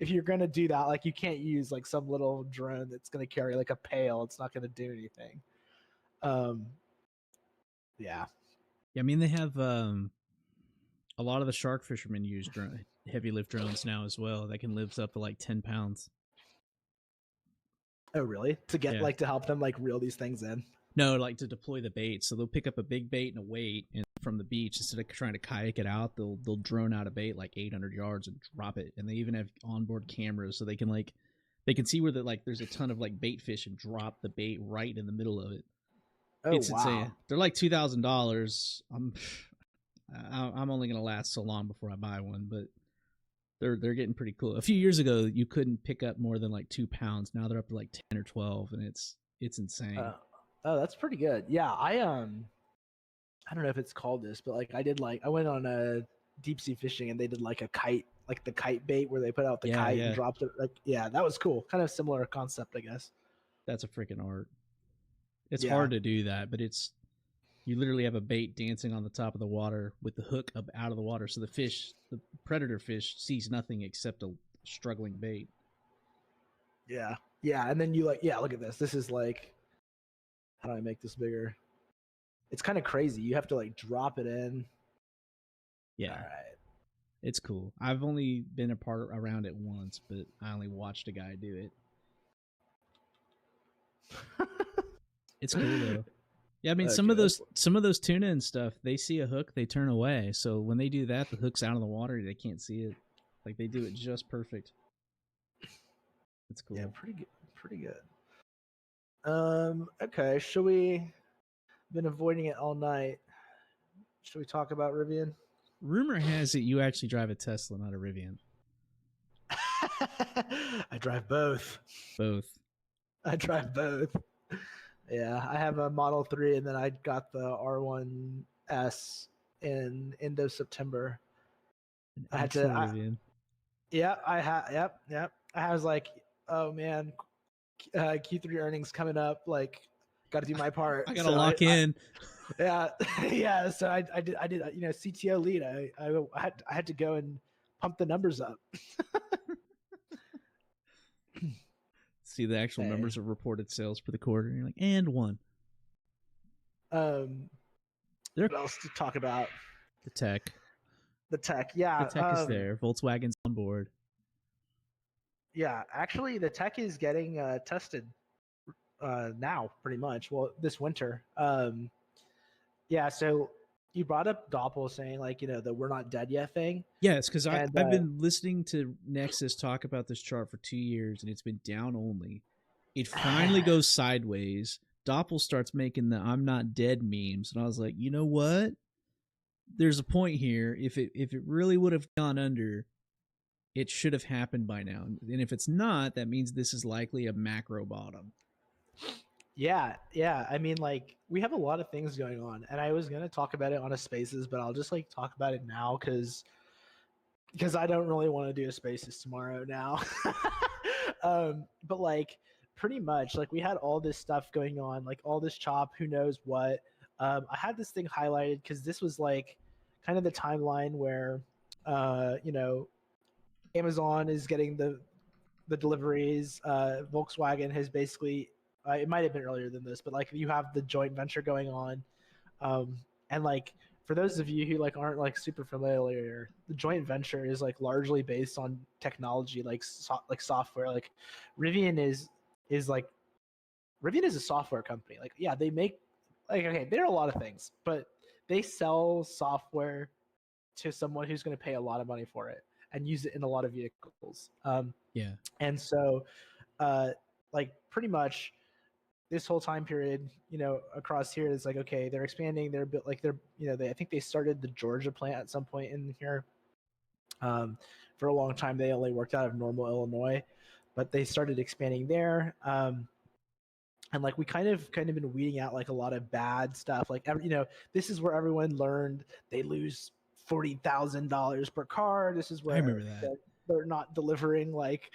if you're gonna do that, like you can't use like some little drone that's gonna carry like a pail. It's not gonna do anything. Yeah. I mean, they have a lot of the shark fishermen use heavy lift drones now as well. That can lift up to like 10 pounds. Oh, really? To get like to help them like reel these things in? No, like to deploy the bait. So they'll pick up a big bait and a weight, and from the beach, instead of trying to kayak it out, they'll drone out a bait like 800 yards and drop it. And they even have onboard cameras, so they can see where there's a ton of like bait fish and drop the bait right in the middle of it. Oh, it's insane. They're like $2,000. I'm only gonna last so long before I buy one, but they're getting pretty cool. A few years ago, you couldn't pick up more than like 2 pounds. Now they're up to like 10 or 12, and it's insane. Oh, that's pretty good. Yeah, I don't know if it's called this, but like I went on a deep sea fishing and they did like a kite, like the kite bait where they put out the kite and dropped it. Like, yeah, that was cool. Kind of similar concept, I guess. That's a freaking art. It's hard to do that, but you literally have a bait dancing on the top of the water with the hook up out of the water, so the predator fish sees nothing except a struggling bait. Yeah, and then you look at this. This is like, how do I make this bigger? It's kind of crazy. You have to like drop it in. Yeah. All right. It's cool. I've only been around it once, but I only watched a guy do it. It's cool though. Yeah, I mean, some of those tuna and stuff, they see a hook, they turn away. So when they do that, the hook's out of the water, they can't see it. Like they do it just perfect. It's cool. Yeah, pretty good. Okay, should we? Been avoiding it all night. Should we talk about Rivian? Rumor has it you actually drive a Tesla, not a Rivian. I drive both. I drive both. Yeah, I have a Model 3 and then I got the R1S in end of September. I had to. Yep. I was like, oh man, Q3 earnings coming up. Like, got to do my part. I gotta lock in. Yeah. So I did. CTO lead. I had to go and pump the numbers up. See the actual numbers of reported sales for the quarter. And you're like, and one. What else to talk about? The tech. Yeah. The tech is there. Volkswagen's on board. Yeah, actually, the tech is getting tested now, pretty much. Well, this winter. Yeah, so you brought up Doppel saying like, the "we're not dead yet" thing. Yes, because I've been listening to Nexus talk about this chart for 2 years, and it's been down only. It finally goes sideways. Doppel starts making the "I'm not dead" memes, and I was like, you know what? There's a point here. If it really would have gone under, it should have happened by now. And if it's not, that means this is likely a macro bottom. Yeah. I mean, like, we have a lot of things going on, and I was gonna talk about it on a Spaces, but I'll just like talk about it now because I don't really want to do a Spaces tomorrow now. But like, pretty much, like, we had all this stuff going on, like all this chop, who knows what. I had this thing highlighted because this was like kind of the timeline where, Amazon is getting the deliveries. Volkswagen has basically. It might have been earlier than this, but like you have the joint venture going on. And like for those of you who like aren't like super familiar, the joint venture is like largely based on technology, like like software. Like Rivian is like Rivian is a software company. Like yeah, they make like okay, they're a lot of things, but they sell software to someone who's going to pay a lot of money for it and use it in a lot of vehicles. Yeah. And so, uh, like pretty much this whole time period, across here is like okay, they're expanding. They're like they're I think they started the Georgia plant at some point in here. For a long time, they only worked out of Normal, Illinois, but they started expanding there. And like we kind of been weeding out like a lot of bad stuff. Like this is where everyone learned they lose $40,000 per car. This is I remember where that. they're not delivering like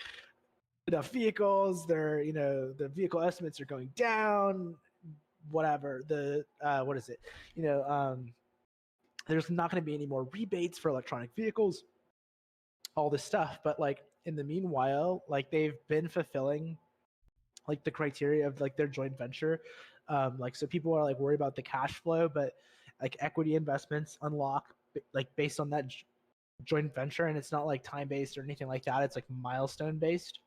enough vehicles. They're the vehicle estimates are going down. Whatever the what is it? There's not going to be any more rebates for electronic vehicles. All this stuff, but like in the meanwhile, like they've been fulfilling like the criteria of like their joint venture. Like so people are like worried about the cash flow, but like equity investments unlock like based on that joint venture, and it's not like time based or anything like that. It's like milestone based.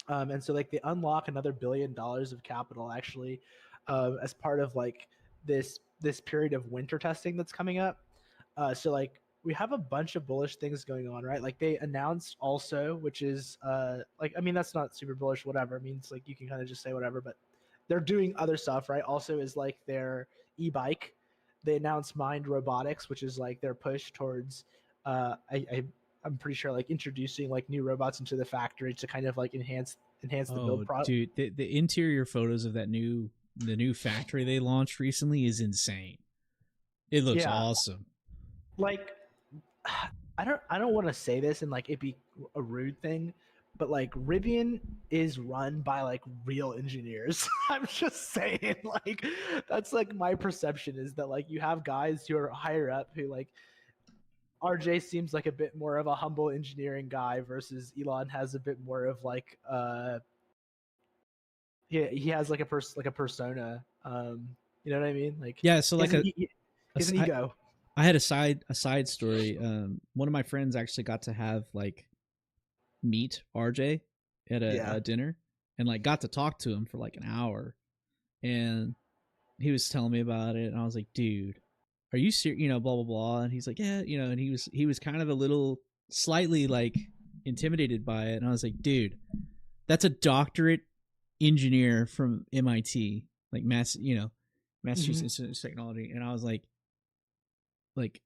And so like they unlock another $1 billion of capital actually, as part of like this period of winter testing that's coming up. So like we have a bunch of bullish things going on, right? Like they announced also, which is like I mean that's not super bullish, whatever. It means like you can kind of just say whatever, but they're doing other stuff, right? Also is like their e-bike. They announced Mind Robotics, which is like their push towards I'm pretty sure like introducing like new robots into the factory to kind of like enhance the build Oh, product. dude, the interior photos of the new factory they launched recently is insane. It looks Yeah, awesome. like I don't want to say this and like it be a rude thing, but like Rivian is run by like real engineers. I'm just saying, like that's like my perception is that like you have guys who are higher up who like RJ seems like a bit more of a humble engineering guy versus Elon has a bit more of like he has like like a persona. You know what I mean? Like Yeah, so like he has an I, ego. I had a side story. One of my friends actually got to have like meet RJ at Yeah. a dinner and like got to talk to him for like an hour, and he was telling me about it, and I was like, dude, are you serious? You know, blah blah blah. And he's like, yeah, you know, and he was kind of a little slightly like intimidated by it, and I was like, dude, that's a doctorate engineer from MIT, like Massachusetts Hmm. Institute of Technology, and I was like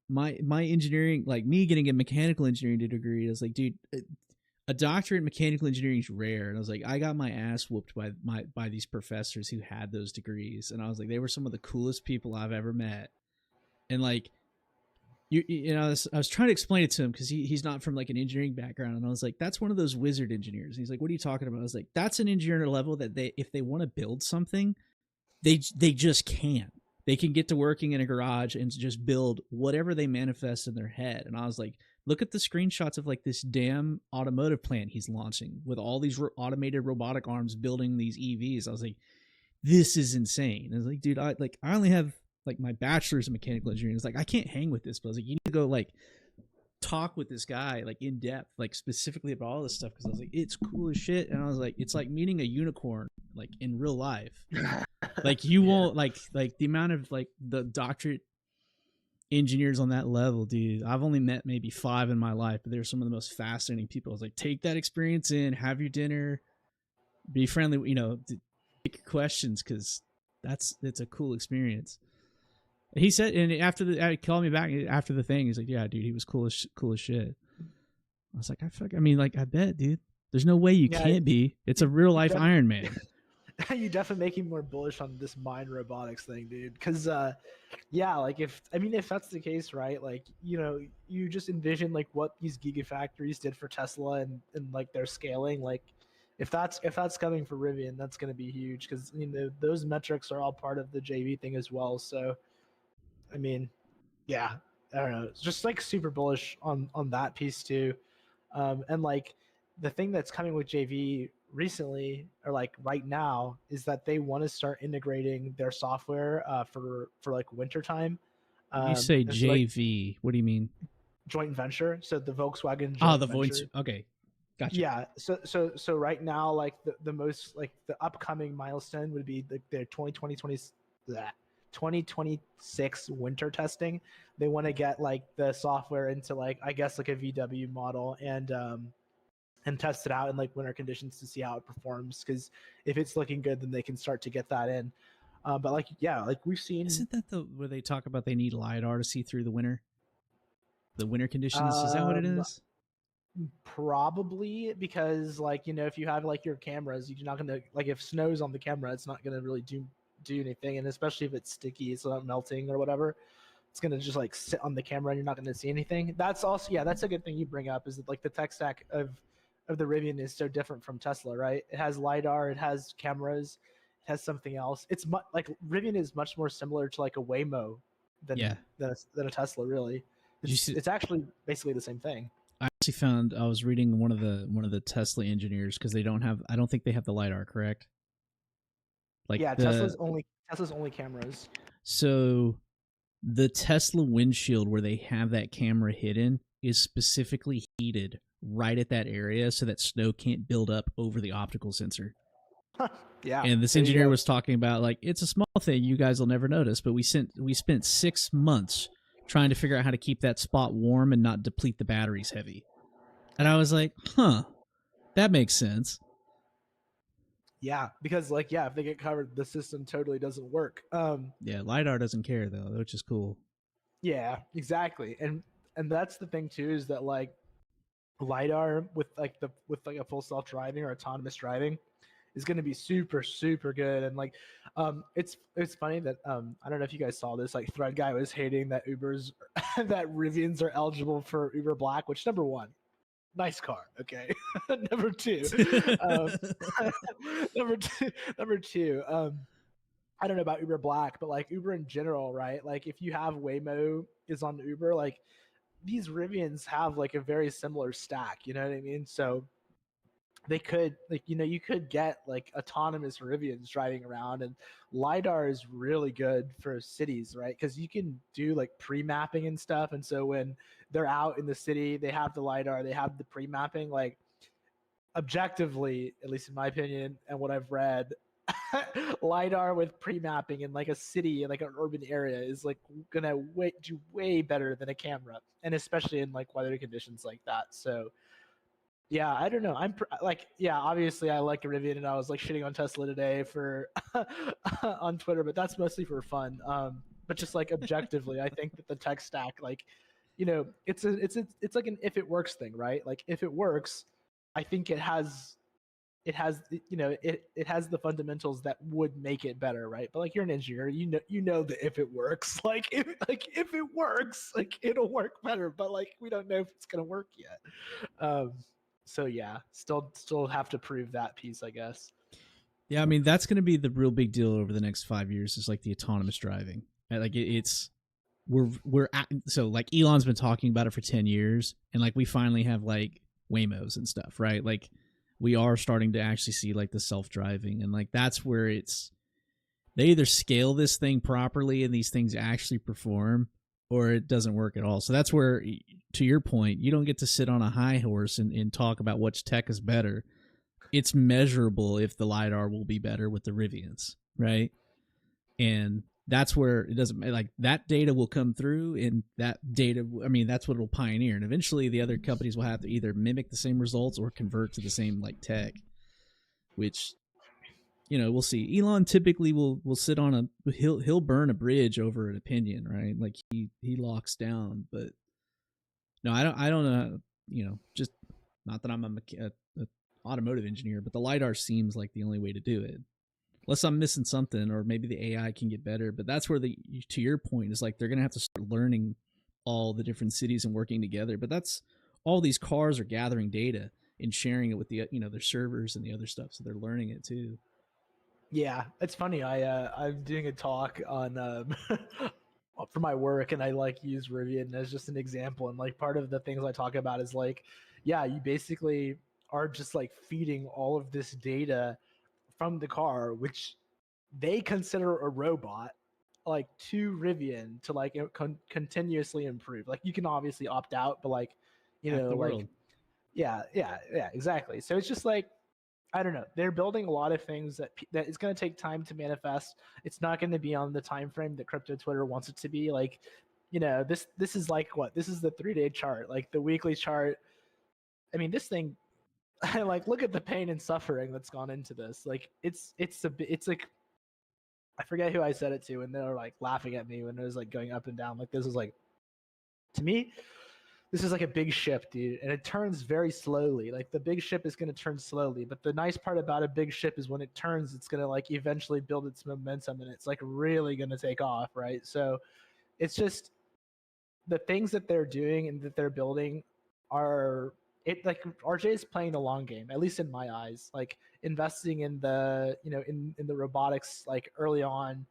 my engineering, like me getting a mechanical engineering degree, I was like, dude, a doctorate in mechanical engineering is rare, and I was like, I got my ass whooped by these professors who had those degrees, and I was like, they were some of the coolest people I've ever met, and like I was trying to explain it to him because he's not from like an engineering background, and I was like, that's one of those wizard engineers. And he's like, what are you talking about? I was like, that's an engineer level that they if they want to build something, they just can. They can get to working in a garage and just build whatever they manifest in their head. And I was like, look at the screenshots of like this damn automotive plant he's launching with all these automated robotic arms building these EVs. I was like, this is insane. I was like, dude, I only have like my bachelor's in mechanical engineering. It's like I can't hang with this, but I was like, you need to go like talk with this guy like in depth, like specifically about all this stuff because I was like, it's cool as shit. And I was like, it's like meeting a unicorn like in real life. Like you Yeah. won't like the amount of like the doctorate engineers on that level, dude. I've only met maybe 5 in my life, but they're some of the most fascinating people. I was like, take that experience in, have your dinner, be friendly, take your questions because it's a cool experience. He said, and after he called me back after the thing. He's like, yeah, dude, he was cool as shit. I was like, I mean, like, I bet, dude. There's no way you Yeah. can't be. It's You, a real you life def- Iron Man. you definitely make me more bullish on this mind robotics thing, dude. Because yeah, like if that's the case, right? Like you just envision like what these gigafactories did for Tesla and like their scaling. Like if that's coming for Rivian, that's going to be huge because those metrics are all part of the JV thing as well. So I mean, yeah, I don't know. It's just like super bullish on that piece too. And like the thing that's coming with JV recently, or like right now, is that they want to start integrating their software for like wintertime. When you say And so like JV, what do you mean? joint venture, so the Volkswagen Oh, joint the voice. venture. Okay, gotcha. Yeah, so right now, like the most like the upcoming milestone would be their 2026 winter testing. They want to get like the software into like, I guess, like a VW model, and test it out in like winter conditions to see how it performs. Because if it's looking good, then they can start to get that in. But like, yeah, like we've seen. Isn't that the where they talk about they need lidar to see through the winter conditions? Is that what it Um, is? Probably because, like, if you have like your cameras, you're not gonna, like, if snow's on the camera, it's not gonna really do anything, and especially if it's sticky, it's not melting or whatever, it's gonna just like sit on the camera and you're not gonna see anything. That's also, yeah, that's a good thing you bring up, is that like the tech stack of the Rivian is so different from Tesla, right? It has lidar, it has cameras, it has something else. It's like Rivian is much more similar to like a Waymo Yeah. than a Tesla, really. Did you see? It's actually basically the same thing. I actually found I was reading one of the Tesla engineers because they don't have. I don't think they have the lidar, correct? Like Yeah, Tesla's only cameras. so the Tesla windshield where they have that camera hidden is specifically heated right at that area so that snow can't build up over the optical sensor. Yeah, And this there you engineer go. was talking about like it's a small thing you guys will never notice, but we spent 6 months trying to figure out how to keep that spot warm and not deplete the batteries heavy. And I was like, huh, that makes sense. Yeah, because like, yeah, if they get covered, the system totally doesn't work. Yeah, lidar doesn't care though, which is cool. Yeah, exactly. And that's the thing too, is that like lidar with like a full self driving or autonomous driving is going to be super super good. And like, it's funny that I don't know if you guys saw this, like Thread guy was hating that Ubers that Rivians are eligible for Uber Black, which, number one, nice car, okay. Number two, um, number two, I don't know about Uber Black, but like Uber in general, right? Like if you have Waymo is on Uber, like these Rivians have like a very similar stack, you know what I mean? So they could, like, you could get like autonomous Rivians driving around, and lidar is really good for cities, right? Because you can do like pre-mapping and stuff, and so when they're out in the city, they have the lidar, they have the pre-mapping. Like, objectively, at least in my opinion and what I've read, lidar with pre-mapping in like a city, like an urban area, is like gonna do way better than a camera, and especially in like weather conditions like that. So yeah, I don't know. Like, yeah, obviously I like Rivian, and I was like shitting on Tesla today for on Twitter, but that's mostly for fun. But just like objectively, I think that the tech stack, like, it's like an if it works thing, right? Like if it works, I think it has the fundamentals that would make it better, right? But like, you're an engineer, you know that if it works, if it works, like it'll work better. But like, we don't know if it's gonna work yet. Um, so yeah, still have to prove that piece, I guess. Yeah, I mean that's going to be the real big deal over the next 5 years. Is like the autonomous driving. Like it's we're at, so like Elon's been talking about it for 10 years, and like we finally have like Waymos and stuff, right? Like we are starting to actually see like the self driving, and like that's where it's they either scale this thing properly and these things actually perform, or it doesn't work at all. So that's where, to your point, you don't get to sit on a high horse and talk about which tech is better. It's measurable if the lidar will be better with the Rivians, right? And that's where it doesn't, like, that data will come through, and that data, I mean, that's what it'll pioneer, and eventually the other companies will have to either mimic the same results or convert to the same like tech, which, we'll see. Elon typically will sit on he'll burn a bridge over an opinion, right? Like he locks down. But no, I don't know. Just not that I'm a automotive engineer, but the lidar seems like the only way to do it. Unless I'm missing something, or maybe the AI can get better. But that's where to your point, is like they're gonna have to start learning all the different cities and working together. But that's all these cars are gathering data and sharing it with the their servers and the other stuff, so they're learning it too. Yeah, it's funny. I'm doing a talk on for my work, and I like use Rivian as just an example. And like, part of the things I talk about is like, yeah, you basically are just like feeding all of this data from the car, which they consider a robot, like to Rivian to like continuously improve. Like you can obviously opt out, but like, Half the like world. yeah, exactly. So it's just like I don't know. They're building a lot of things that it's going to take time to manifest. It's not going to be on the time frame that crypto Twitter wants it to be. Like, this is like what? This is the 3-day chart, like the weekly chart. I mean, this thing. I like look at the pain and suffering that's gone into this. Like, it's like I forget who I said it to, and they were like laughing at me when it was like going up and down. Like this is like to me, this is like a big ship, dude, and it turns very slowly. Like the big ship is going to turn slowly, but the nice part about a big ship is when it turns, it's going to like eventually build its momentum, and it's like really going to take off, right? So it's just the things that they're doing and that they're building are it like RJ is playing the long game, at least in my eyes. Like investing in the in the robotics like early on,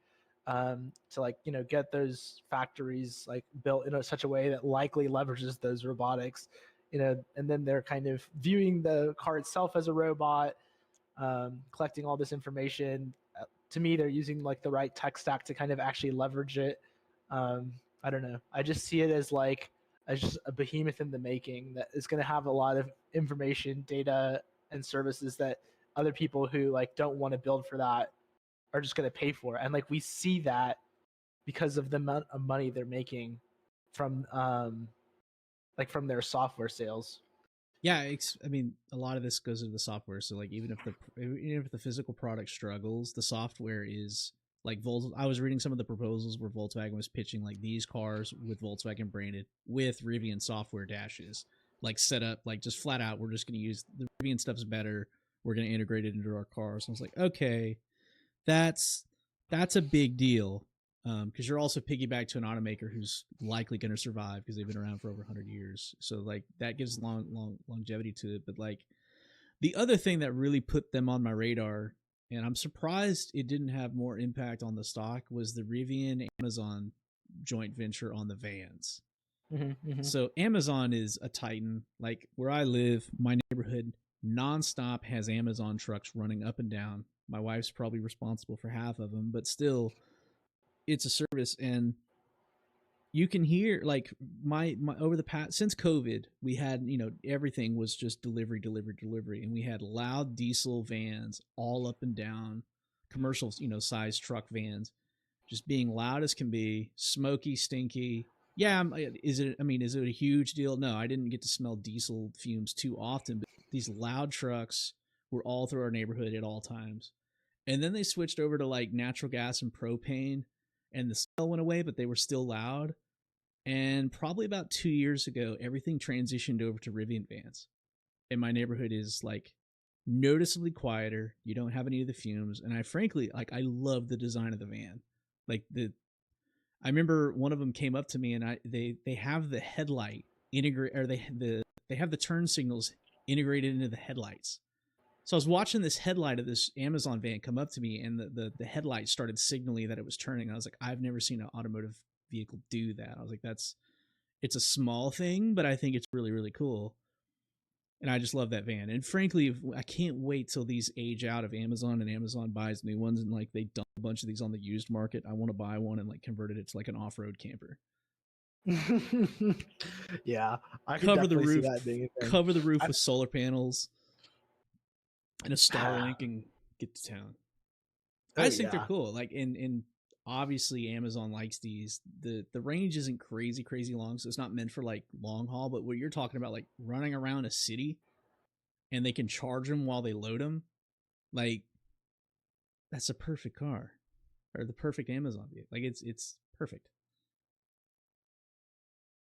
to like get those factories like built in such a way that likely leverages those robotics, and then they're kind of viewing the car itself as a robot, collecting all this information. To me, they're using like the right tech stack to kind of actually leverage it. I don't know. I just see it as like as just a behemoth in the making that is going to have a lot of information, data, and services that other people who like don't want to build for that are just going to pay for. And like we see that because of the amount of money they're making from like from their software sales. Yeah, I mean, a lot of this goes into the software. So, like, even if the physical product struggles, the software is like I was reading some of the proposals where Volkswagen was pitching like these cars with Volkswagen branded with Rivian software dashes, like set up like just flat out. We're just going to use the Rivian stuff's better. We're going to integrate it into our cars. And I was like, okay, that's a big deal, because you're also piggyback to an automaker who's likely going to survive because they've been around for over 100 years. So like that gives long longevity to it. But like the other thing that really put them on my radar, and I'm surprised it didn't have more impact on the stock, was the Rivian Amazon joint venture on the vans. So Amazon is a titan. Like where I live, my neighborhood nonstop has Amazon trucks running up and down. My wife's probably responsible for half of them, but still, it's a service. And you can hear like my over the past since COVID, we had everything was just delivery, and we had loud diesel vans all up and down, commercial size truck vans, just being loud as can be, smoky, stinky. Yeah, is it? I mean, is it a huge deal? No, I didn't get to smell diesel fumes too often, but these loud trucks were all through our neighborhood at all times. And then they switched over to like natural gas and propane, and the smell went away, but they were still loud. And probably about 2 years ago, everything transitioned over to Rivian vans, and my neighborhood is like noticeably quieter. You don't have any of the fumes, and I frankly like I love the design of the van. Like I remember one of them came up to me, and they have the headlight integrate, or they have the turn signals integrated into the headlights. So I was watching this headlight of this Amazon van come up to me, and the headlight started signaling that it was turning. I was like, I've never seen an automotive vehicle do that. I was like, it's a small thing, but I think it's really, really cool. And I just love that van. And frankly, I can't wait till these age out of Amazon and Amazon buys new ones and like they dump a bunch of these on the used market. I want to buy one and like convert it to like an off-road camper. Yeah, I could Cover the definitely see roof, that being a thing. cover the roof with solar panels and a I, Starlink and get to town. I oh just think they're yeah. cool. Like and obviously Amazon likes these. The range isn't crazy long, so it's not meant for like long haul. But what you're talking about, like running around a city, and they can charge them while they load them, like that's a perfect car, or the perfect Amazon vehicle. Like it's perfect.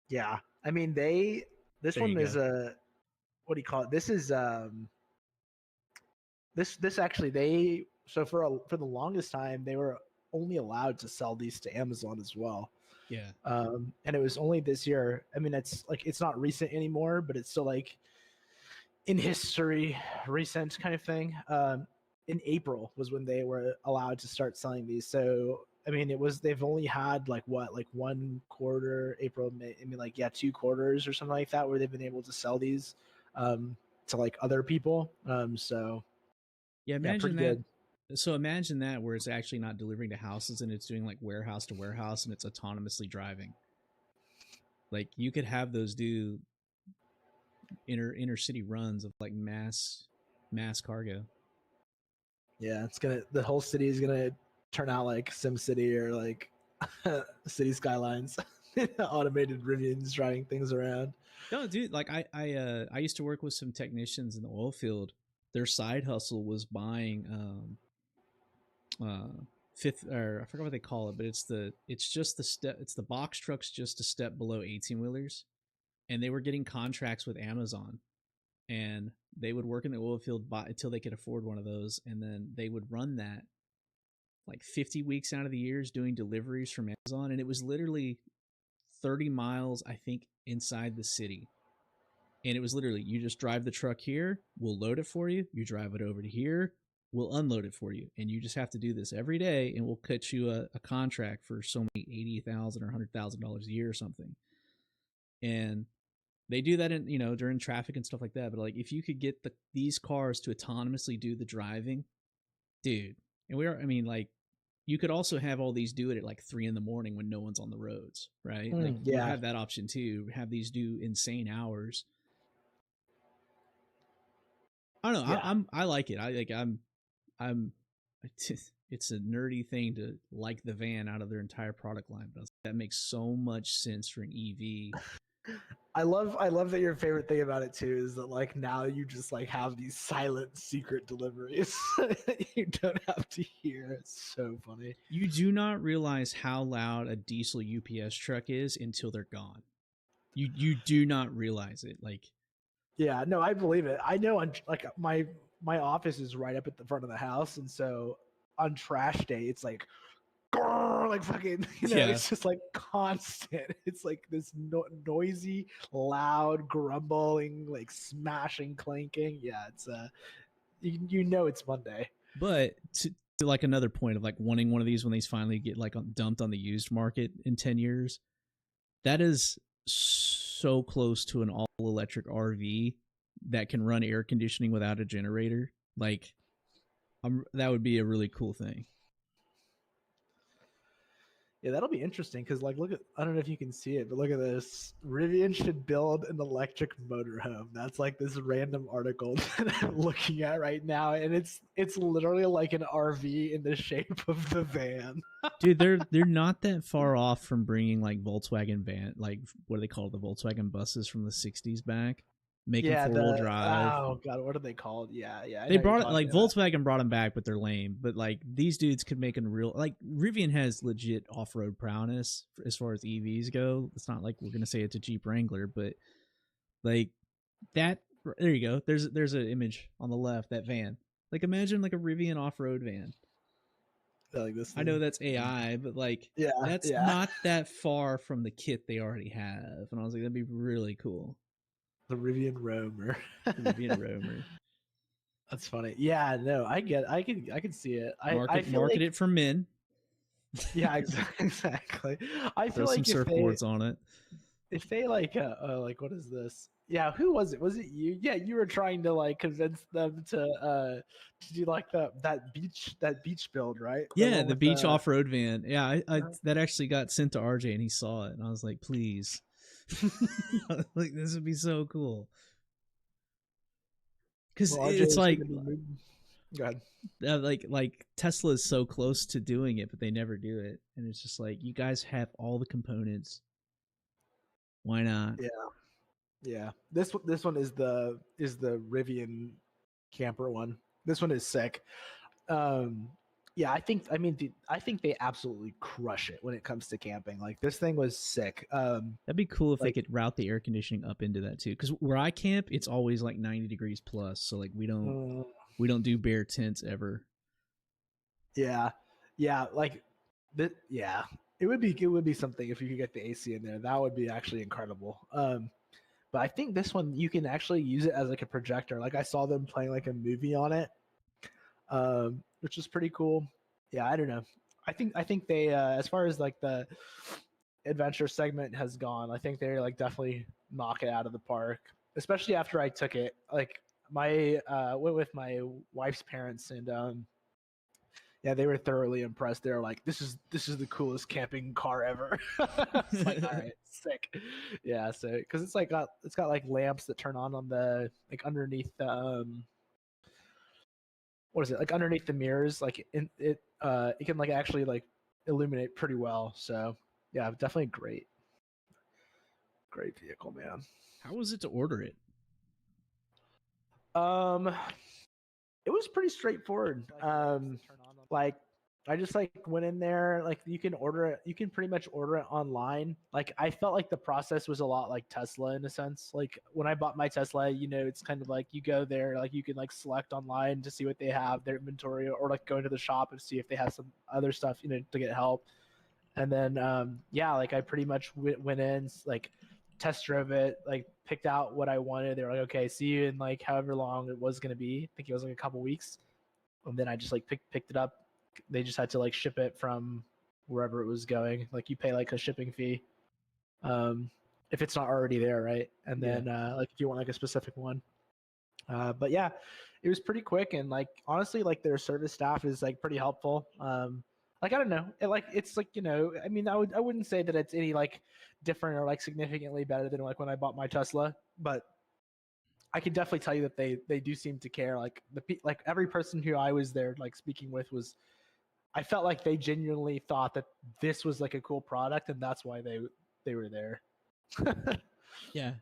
Yeah, I mean this There you one is go. a what do you call it? This is this actually they so for the longest time they were only allowed to sell these to Amazon as well. Yeah. And it was only this year. I mean, it's like it's not recent anymore, but it's still like in history, recent kind of thing. In April was when they were allowed to start selling these. So I mean, they've only had like what, like 1 quarter, April, May, I mean, like yeah, 2 quarters or something like that, where they've been able to sell these to like other people. Yeah, yeah, imagine pretty that. good. So imagine that where it's actually not delivering to houses and it's doing like warehouse to warehouse and it's autonomously driving. Like you could have those do inner city runs of like mass cargo. Yeah, the whole city is gonna turn out like Sim City or like City Skylines. Automated Rivians driving things around. No, dude, like I used to work with some technicians in the oil field. Their side hustle was buying fifth, or I forgot what they call it, but it's just the step, it's the box trucks just a step below 18 wheelers, and they were getting contracts with Amazon, and they would work in the oil field until they could afford one of those, and then they would run that like 50 weeks out of the years doing deliveries from Amazon, and it was literally 30 miles, I think, inside the city. And it was literally, you just drive the truck here, we'll load it for you. You drive it over to here, we'll unload it for you. And you just have to do this every day, and we'll cut you a contract for so many $80,000 or $100,000 a year or something. And they do that in, during traffic and stuff like that. But like, if you could get these cars to autonomously do the driving, dude. And I mean, like, you could also have all these do it at like 3 a.m. when no one's on the roads, right? Like, you Yeah, have that option too. Have these do insane hours. I don't know. yeah. I like it. I'm. It's a nerdy thing to like the van out of their entire product line, but that makes so much sense for an EV. I love that your favorite thing about it too is that like now you just like have these silent secret deliveries you don't have to hear. It's so funny. You do not realize how loud a diesel UPS truck is until they're gone. You do not realize it. Like, Yeah, no, I believe it. I know on like my office is right up at the front of the house, and so on trash day it's like grrr, like fucking, yeah. it's just like constant. It's like this noisy, loud, grumbling, like smashing, clanking. Yeah, it's you know it's Monday. But to like another point of like wanting one of these when these finally get like dumped on the used market in 10 years, that is so close to an all electric RV that can run air conditioning without a generator. Like, that would be a really cool thing. Yeah, that'll be interesting because, like, look at, I don't know if you can see it, but look at this. Rivian should build an electric motorhome. That's like this random article that I'm looking at right now, and it's literally like an RV in the shape of the van. Dude, they're not that far off from bringing like Volkswagen van, like what do they call it, the Volkswagen buses from the 60s back, making Yeah, 4-wheel drive. oh god, what are they called? Yeah. I They know what you're brought it, talking like about. Volkswagen brought them back, but they're lame. But like these dudes could make a real, like, Rivian has legit off road prowess as far as EVs go. It's not like we're gonna say it's a Jeep Wrangler, but like that. There you go. There's an image on the left, that van. Like, imagine like a Rivian off road van. Like this I know thing. that's AI, but like, Yeah, that's yeah. not that far from the kit they already have. And I was like, that'd be really cool. The Rivian Roamer. Rivian Roamer. That's funny. Yeah, no, I can see it. I feel Market like, it for men. yeah, exactly. I Throw feel some like surfboards on it. if they like what is this? Yeah, who was it? Was it you? Yeah, you were trying to like convince them to do like that beach build, right? The Yeah, one the with beach the off-road van. Yeah, I that actually got sent to RJ and he saw it and I was like, please. Like, this would be so cool. Because well, RJ it's is like, gonna be moving. Go ahead. like Tesla is so close to doing it, but they never do it. And it's just like, you guys have all the components. Why not? Yeah, yeah. This one is the Rivian camper one. This one is sick. Um, yeah, I think they absolutely crush it when it comes to camping. Like this thing was sick. That'd be cool if they like could route the air conditioning up into that too. Because where I camp, it's always like 90 degrees plus. So like we don't do bare tents ever. yeah, like yeah. It would be something if you could get the AC in there. That would be actually incredible. But I think this one you can actually use it as like a projector. Like I saw them playing like a movie on it, which is pretty cool. Yeah, I don't know. I think they as far as like the adventure segment has gone, I think they're like definitely knock it out of the park. Especially after I took it, like my went with my wife's parents, and yeah, they were thoroughly impressed. They were like, this is the coolest camping car ever. It's like, all right, sick. Yeah, so because it's got like lamps that turn on the like underneath the what is it, like underneath the mirrors, like it can like actually like illuminate pretty well. So yeah, definitely great vehicle, man. How was it to order it? Um, it was pretty straightforward. Like I just like went in there. Like you can order it. You can pretty much order it online. Like I felt like the process was a lot like Tesla in a sense. Like when I bought my Tesla, you know, it's kind of like you go there, like you can like select online to see what they have, their inventory, or like go into the shop and see if they have some other stuff, you know, to get help. And then yeah, like I pretty much went in, like test drove it, like picked out what I wanted. They were like, okay, see you in like however long it was gonna be. I think it was like a couple weeks. And then I just like picked it up. They just had to like ship it from wherever it was going. Like you pay like a shipping fee, if it's not already there, right? And then like if you want like a specific one. But yeah, it was pretty quick, and like honestly, like their service staff is like pretty helpful. Like I don't know, it's like, you know, I mean, I wouldn't say that it's any like different or like significantly better than like when I bought my Tesla, but I can definitely tell you that they do seem to care. Like like every person who I was there like speaking with was, I felt like they genuinely thought that this was like a cool product, and that's why they were there. Yeah.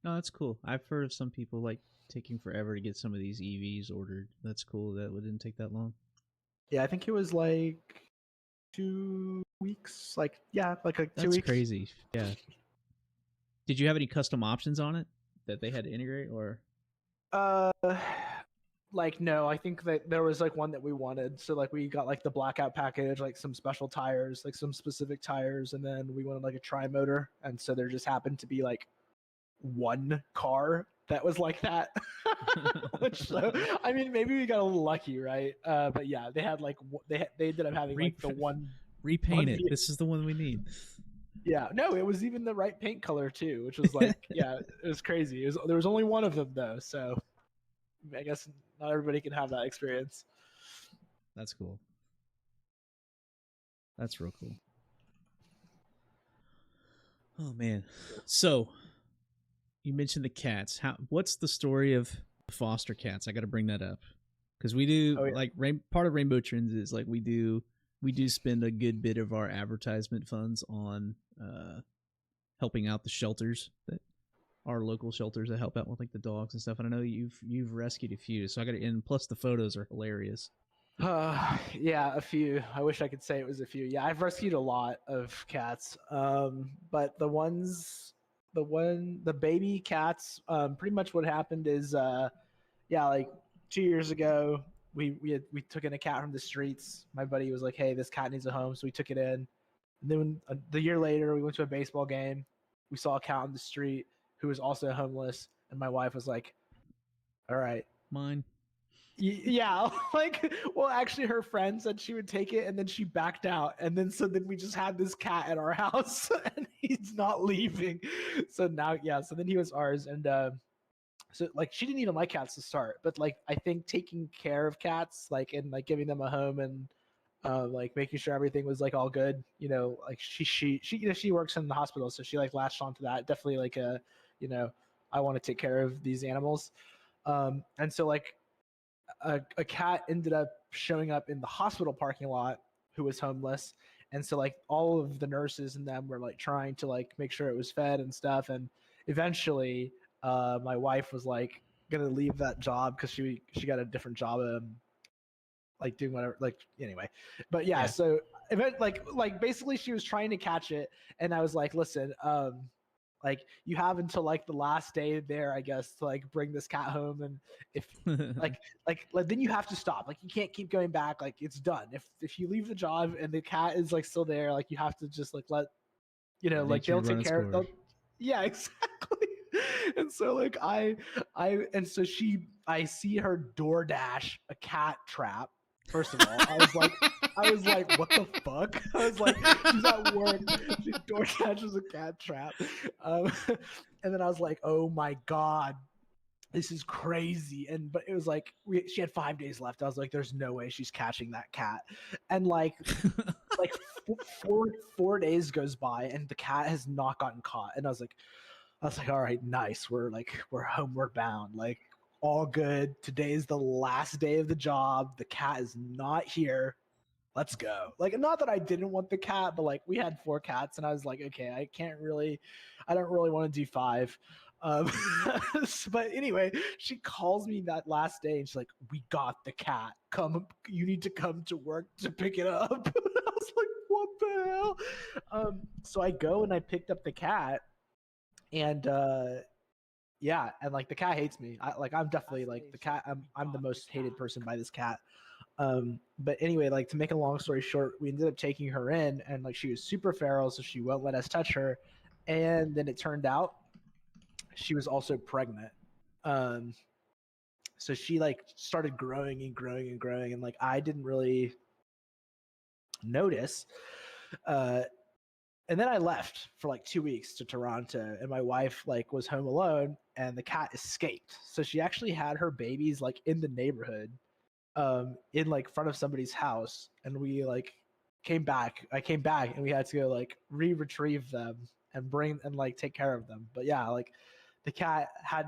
No, that's cool. I've heard of some people like taking forever to get some of these EVs ordered. That's cool. That didn't take that long. Yeah, I think it was like 2 weeks. Like yeah, like 2 That's weeks. crazy. Yeah. Did you have any custom options on it that they had to integrate, or? Like no, I think that there was like one that we wanted. So like we got like the blackout package, like some special tires, like some specific tires, and then we wanted like a tri-motor. And so there just happened to be like one car that was like that. Which, so I mean, maybe we got a little lucky, right? But yeah, they had like they ended up having like the one repaint it. This is the one we need. Yeah, no, it was even the right paint color too, which was like, yeah, it was crazy. There was only one of them though, so I guess not everybody can have that experience. That's cool. That's real cool. Oh man. So you mentioned the cats. What's the story of the foster cats? I got to bring that up because we do like part of Rainbow Trends is like we do spend a good bit of our advertisement funds on helping out the shelters, that our local shelters that help out with like the dogs and stuff. And I know you've rescued a few, so I got to. And plus the photos are hilarious. Yeah, a few. I wish I could say it was a few. Yeah, I've rescued a lot of cats. But the baby cats, pretty much what happened is, yeah, like 2 years ago, we took in a cat from the streets. My buddy was like, hey, this cat needs a home, so we took it in. And then the year later, we went to a baseball game. We saw a cat on the street who was also homeless, and my wife was like, all right, mine. Yeah, like, well, actually, her friend said she would take it, and then she backed out, and then we just had this cat at our house, and he's not leaving. So now, yeah, so then he was ours, and so like she didn't even like cats to start, but like I think taking care of cats, like, and like giving them a home and like making sure everything was like all good, you know, like she you know, she works in the hospital, so she like latched onto that. Definitely like you know, I want to take care of these animals, and so like. A cat ended up showing up in the hospital parking lot who was homeless, and so like all of the nurses and them were like trying to like make sure it was fed and stuff, and eventually my wife was like gonna leave that job because she got a different job, like doing whatever, like anyway. But yeah. So event like basically she was trying to catch it, and I was like, listen, like you have until like the last day there, I guess, to like bring this cat home, and if like then you have to stop. Like you can't keep going back. Like it's done. If you leave the job and the cat is like still there, like you have to just like let, you know, like they'll take care of. Yeah, exactly. And so like I see her DoorDash a cat trap. First of all, I was like, what the fuck? I was like, she's at work. She DoorDashes a cat trap. And then I was like, oh my God. this is crazy. And but it was like she had 5 days left. I was like, there's no way she's catching that cat. And like 4 days goes by and the cat has not gotten caught. And I was like, all right, nice. We're homeward bound. Like all good. Today's the last day of the job. The cat is not here. Let's go. Like, not that I didn't want the cat, but like we had 4 cats and I was like, okay, I don't really want to do 5. Um, but anyway, she calls me that last day and she's like, we got the cat. Come, you need to come to work to pick it up. I was like, what the hell? So I go and I picked up the cat and yeah, and like the cat hates me. I'm definitely like the cat. I'm the most hated person by this cat. But anyway, like to make a long story short, we ended up taking her in, and like she was super feral, so she won't let us touch her. And then it turned out she was also pregnant. Um, so she like started growing and growing and growing, and like I didn't really notice. Uh, and then I left for like 2 weeks to Toronto, and my wife like was home alone, and the cat escaped. So she actually had her babies like in the neighborhood, in like front of somebody's house, and we like came back. I came back, and we had to go like retrieve them and bring and like take care of them. But yeah, like the cat had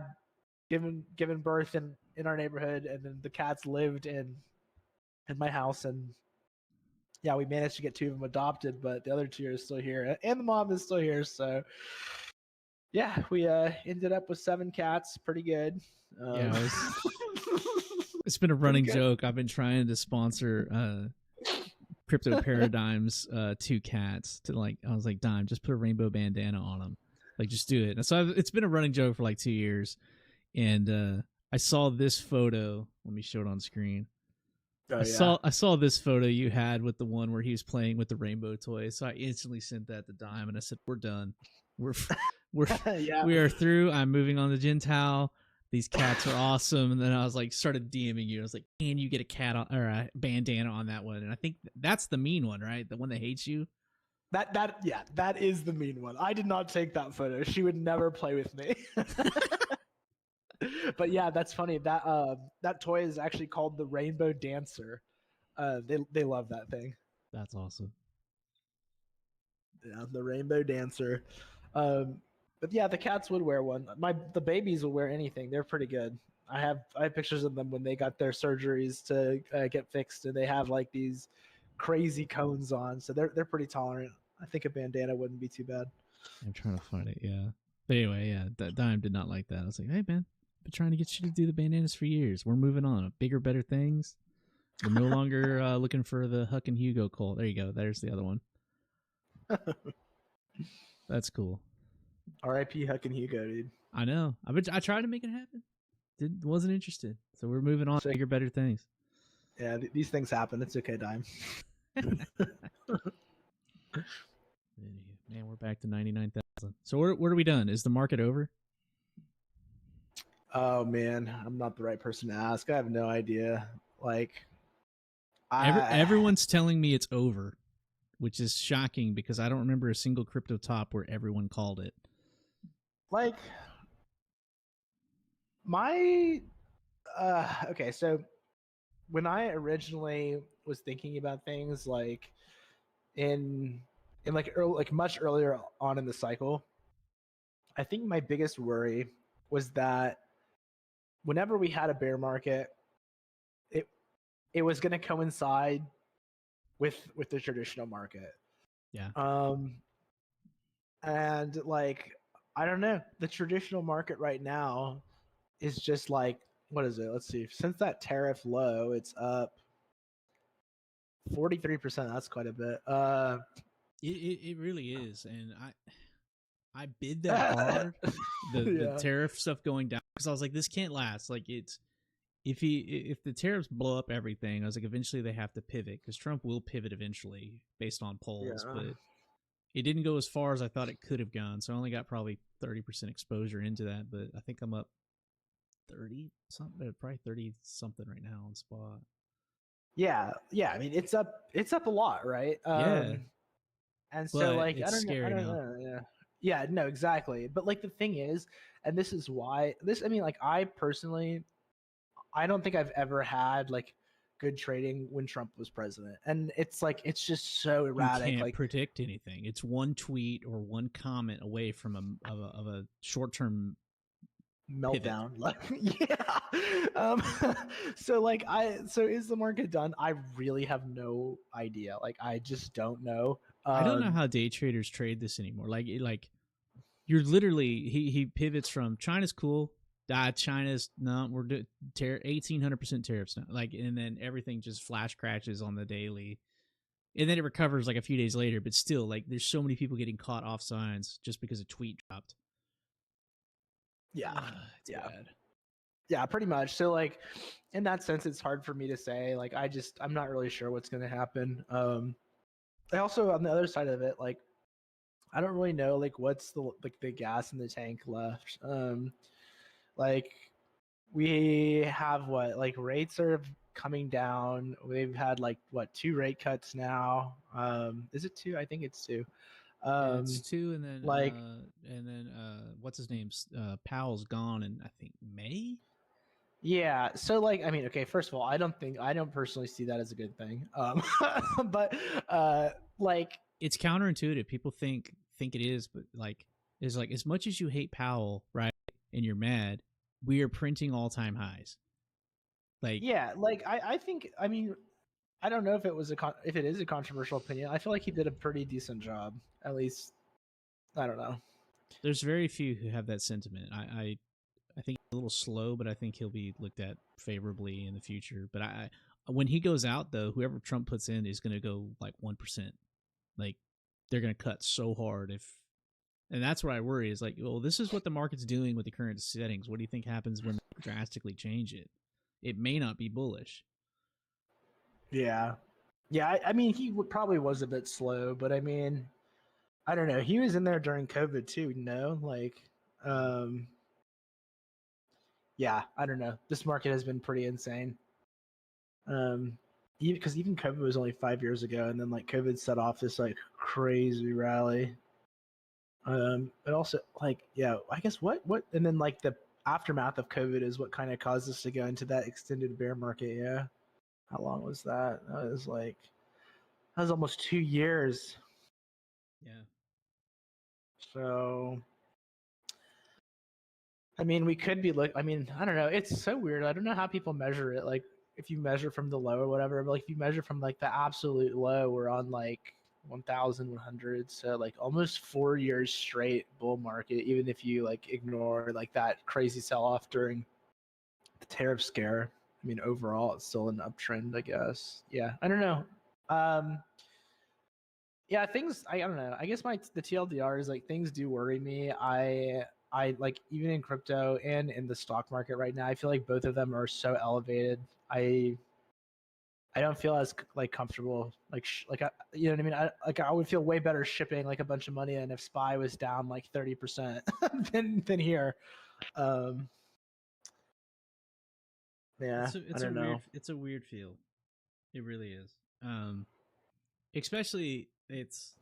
given birth in our neighborhood, and then the cats lived in my house, and yeah, we managed to get 2 of them adopted, but the other 2 are still here, and the mom is still here. So yeah, we ended up with 7 cats. Pretty good. Yeah, it's been a running joke. I've been trying to sponsor Crypto Paradigms 2 cats to like. I was like, Dime, just put a rainbow bandana on them. Like, just do it. And so it's been a running joke for like 2 years, and I saw this photo. Let me show it on screen. Oh, I saw this photo you had with the one where he was playing with the rainbow toy. So I instantly sent that to Dime and I said, "We're done. We're yeah. we are through. I'm moving on to Jintao. These cats are awesome." And then I was like, started DMing you. I was like, "Can you get a cat on, or a bandana on that one?" And I think that's the mean one, right? The one that hates you. That is the mean one. I did not take that photo. She would never play with me. But yeah, that's funny. That toy is actually called the Rainbow Dancer. They love that thing. That's awesome. Yeah, the Rainbow Dancer. But yeah, the cats would wear one. The babies will wear anything. They're pretty good. I have pictures of them when they got their surgeries to get fixed, and they have like these crazy cones on, so they're pretty tolerant. I think a bandana wouldn't be too bad. I'm trying to find it. Yeah. But anyway, yeah, that Dime did not like that. I was like, "Hey, man, I've been trying to get you to do the bandanas for years. We're moving on. Bigger, better things. We're no longer looking for the Huck and Hugo cult." There you go. There's the other one. That's cool. R.I.P. Huck and Hugo, dude. I know. I tried to make it happen. Wasn't interested. So we're moving on to bigger, better things. Yeah, these things happen. It's okay, Dime. Man, we're back to 99,000. So what are we done? Is the market over? Oh man, I'm not the right person to ask. I have no idea. Like, everyone's telling me it's over, which is shocking because I don't remember a single crypto top where everyone called it. Like, my okay, so when I originally was thinking about things like in like much earlier on in the cycle, I think my biggest worry was that whenever we had a bear market, it was going to coincide with the traditional market. Yeah. And like, I don't know, the traditional market right now is just like, what is it? Let's see. Since that tariff low, it's up 43%. That's quite a bit. It really is, and I bid that hard. The tariff stuff going down because I was like, this can't last. Like, it's if the tariffs blow up everything, I was like, eventually they have to pivot because Trump will pivot eventually based on polls, but it didn't go as far as I thought it could have gone. So I only got probably 30% exposure into that, but I think I'm up 30 something, probably 30 something right now on spot. Yeah. I mean, it's up a lot, right? Yeah. And so, like, it's scary now. Yeah. Yeah, no, exactly. But like the thing is, and this is why this. I mean, like I personally, I don't think I've ever had like good trading when Trump was president, and it's like it's just so You erratic. can't Like predict anything. It's one tweet or one comment away from of a short term pivot. meltdown. Like yeah. Um, so like so is the market done? I really have no idea. Like I just don't know. I don't know how day traders trade this anymore. Like you're literally he pivots from China's cool. China's no, we're 1,800% tariffs now. Like, and then everything just flash crashes on the daily, and then it recovers like a few days later. But still, like, there's so many people getting caught off signs just because a tweet dropped. Yeah. It's Yeah. bad. Yeah, pretty much. So like in that sense it's hard for me to say. Like I'm not really sure what's going to happen. I also on the other side of it, like I don't really know like what's the gas in the tank left. Like we have what like rates are coming down. We've had like what 2 rate cuts now. Is it 2? I think it's 2. Yeah, it's Um two, like and then what's his name's Powell's gone in I think May. yeah, so like I mean, okay, first of all, I don't personally see that as a good thing. But like It's counterintuitive. People think it is, but like is like as much as you hate Powell, right, and you're mad, we are printing all time highs. Like yeah, like I think I mean I don't know if it was if it is a controversial opinion. I feel like he did a pretty decent job. At least I don't know. there's very few who have that sentiment. I think he's a little slow, but I think he'll be looked at favorably in the future. But when he goes out though, whoever Trump puts in is going to go like 1%. Like they're going to cut so hard if, and that's what I worry is like, well, this is what the market's doing with the current settings. What do you think happens when they drastically change it? It may not be bullish. Yeah, yeah. I mean, probably was a bit slow, but I mean, I don't know. He was in there during COVID too. No, like, um, yeah. I don't know. This market has been pretty insane. Because even COVID was only 5 years ago, and then like COVID set off this like crazy rally. But also like yeah, I guess and then like the aftermath of COVID is what kind of caused us to go into that extended bear market. Yeah, how long was that? That was almost 2 years. Yeah. So I mean, we could be I mean, I don't know. It's so weird. I don't know how people measure it. Like, if you measure from the low or whatever, but like if you measure from like the absolute low, we're on like 1,100. So like almost 4 years straight bull market. Even if you like ignore like that crazy sell off during the tariff scare. I mean, overall, it's still an uptrend, I guess. Yeah, I don't know. Um, yeah, things. I don't know. I guess the TLDR is like things do worry me. I like even in crypto and in the stock market right now. I feel like both of them are so elevated. I don't feel as like comfortable you know what I mean. I would feel way better shipping like a bunch of money in if SPY was down like 30% than here. Um, yeah, I don't know. It's a weird feel. It really is. Um, especially it's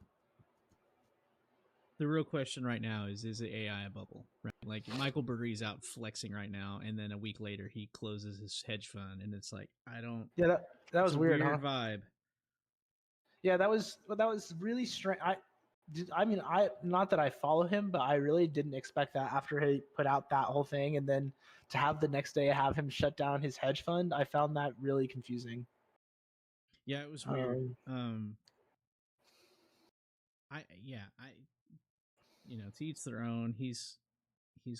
the real question right now is the AI a bubble? Right? Like Michael Burry's out flexing right now, and then a week later he closes his hedge fund, and it's like I don't. Yeah, that It's was a weird, huh? vibe. Yeah, that was really strange. I mean, I not that I follow him, but I really didn't expect that after he put out that whole thing, and then to have the next day have him shut down his hedge fund. I found that really confusing. Yeah, it was weird. Um, I to each their own. He's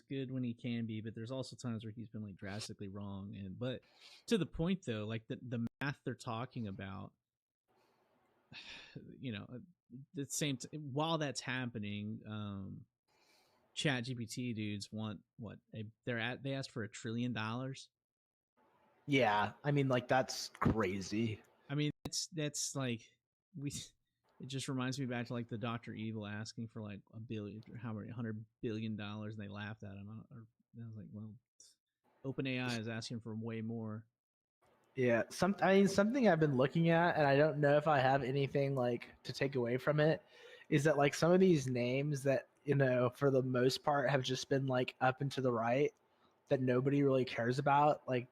good when he can be, but there's also times where he's been like drastically wrong. And but to the point though, like the math they're talking about, the same while that's happening, Chat GPT dudes want what they asked for $1 trillion. yeah, I mean, like that's crazy. I mean, that's like we. It just reminds me back to like the Doctor Evil asking for like a billion, how many $100 billion, and they laughed at him. I was like, well, OpenAI is asking for way more. Yeah, I mean, something I've been looking at, and I don't know if I have anything like to take away from it, is that like some of these names that for the most part have just been like up and to the right that nobody really cares about. Like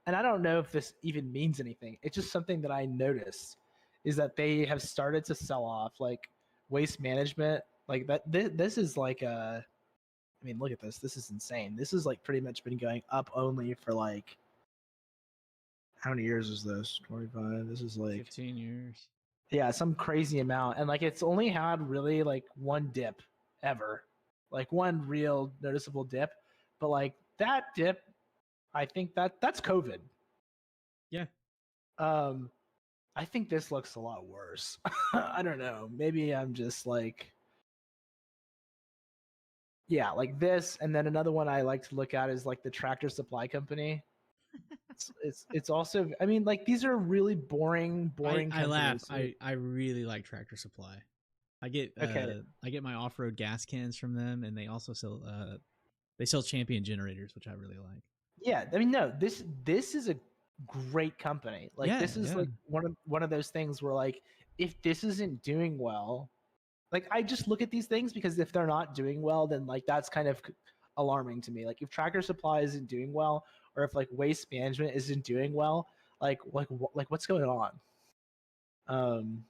and I don't know if this even means anything. It's just something that I noticed is that they have started to sell off like waste management. Like that, this is like I mean, look at this. This is insane. This has like pretty much been going up only for like how many years is this? 25. This is like 15 years. Yeah, some crazy amount. And like it's only had really like one dip ever. Like one real noticeable dip. But like that dip, I think that's COVID. Yeah. I think this looks a lot worse. I don't know. Maybe I'm just like yeah, like this, and then another one I like to look at is like the Tractor Supply Company. It's also, I mean, like these are really boring I laugh. companies. I really like Tractor Supply. I get Okay. I get my off-road gas cans from them, and they also sell they sell Champion generators, which I really like. Yeah, I mean, no, this is a great company. Like Yeah, this is yeah. like one of those things where like if this isn't doing well, like I just look at these things because if they're not doing well, then like that's kind of alarming to me. Like if Tractor Supply isn't doing well, or if like waste management isn't doing well, like what's going on? Um,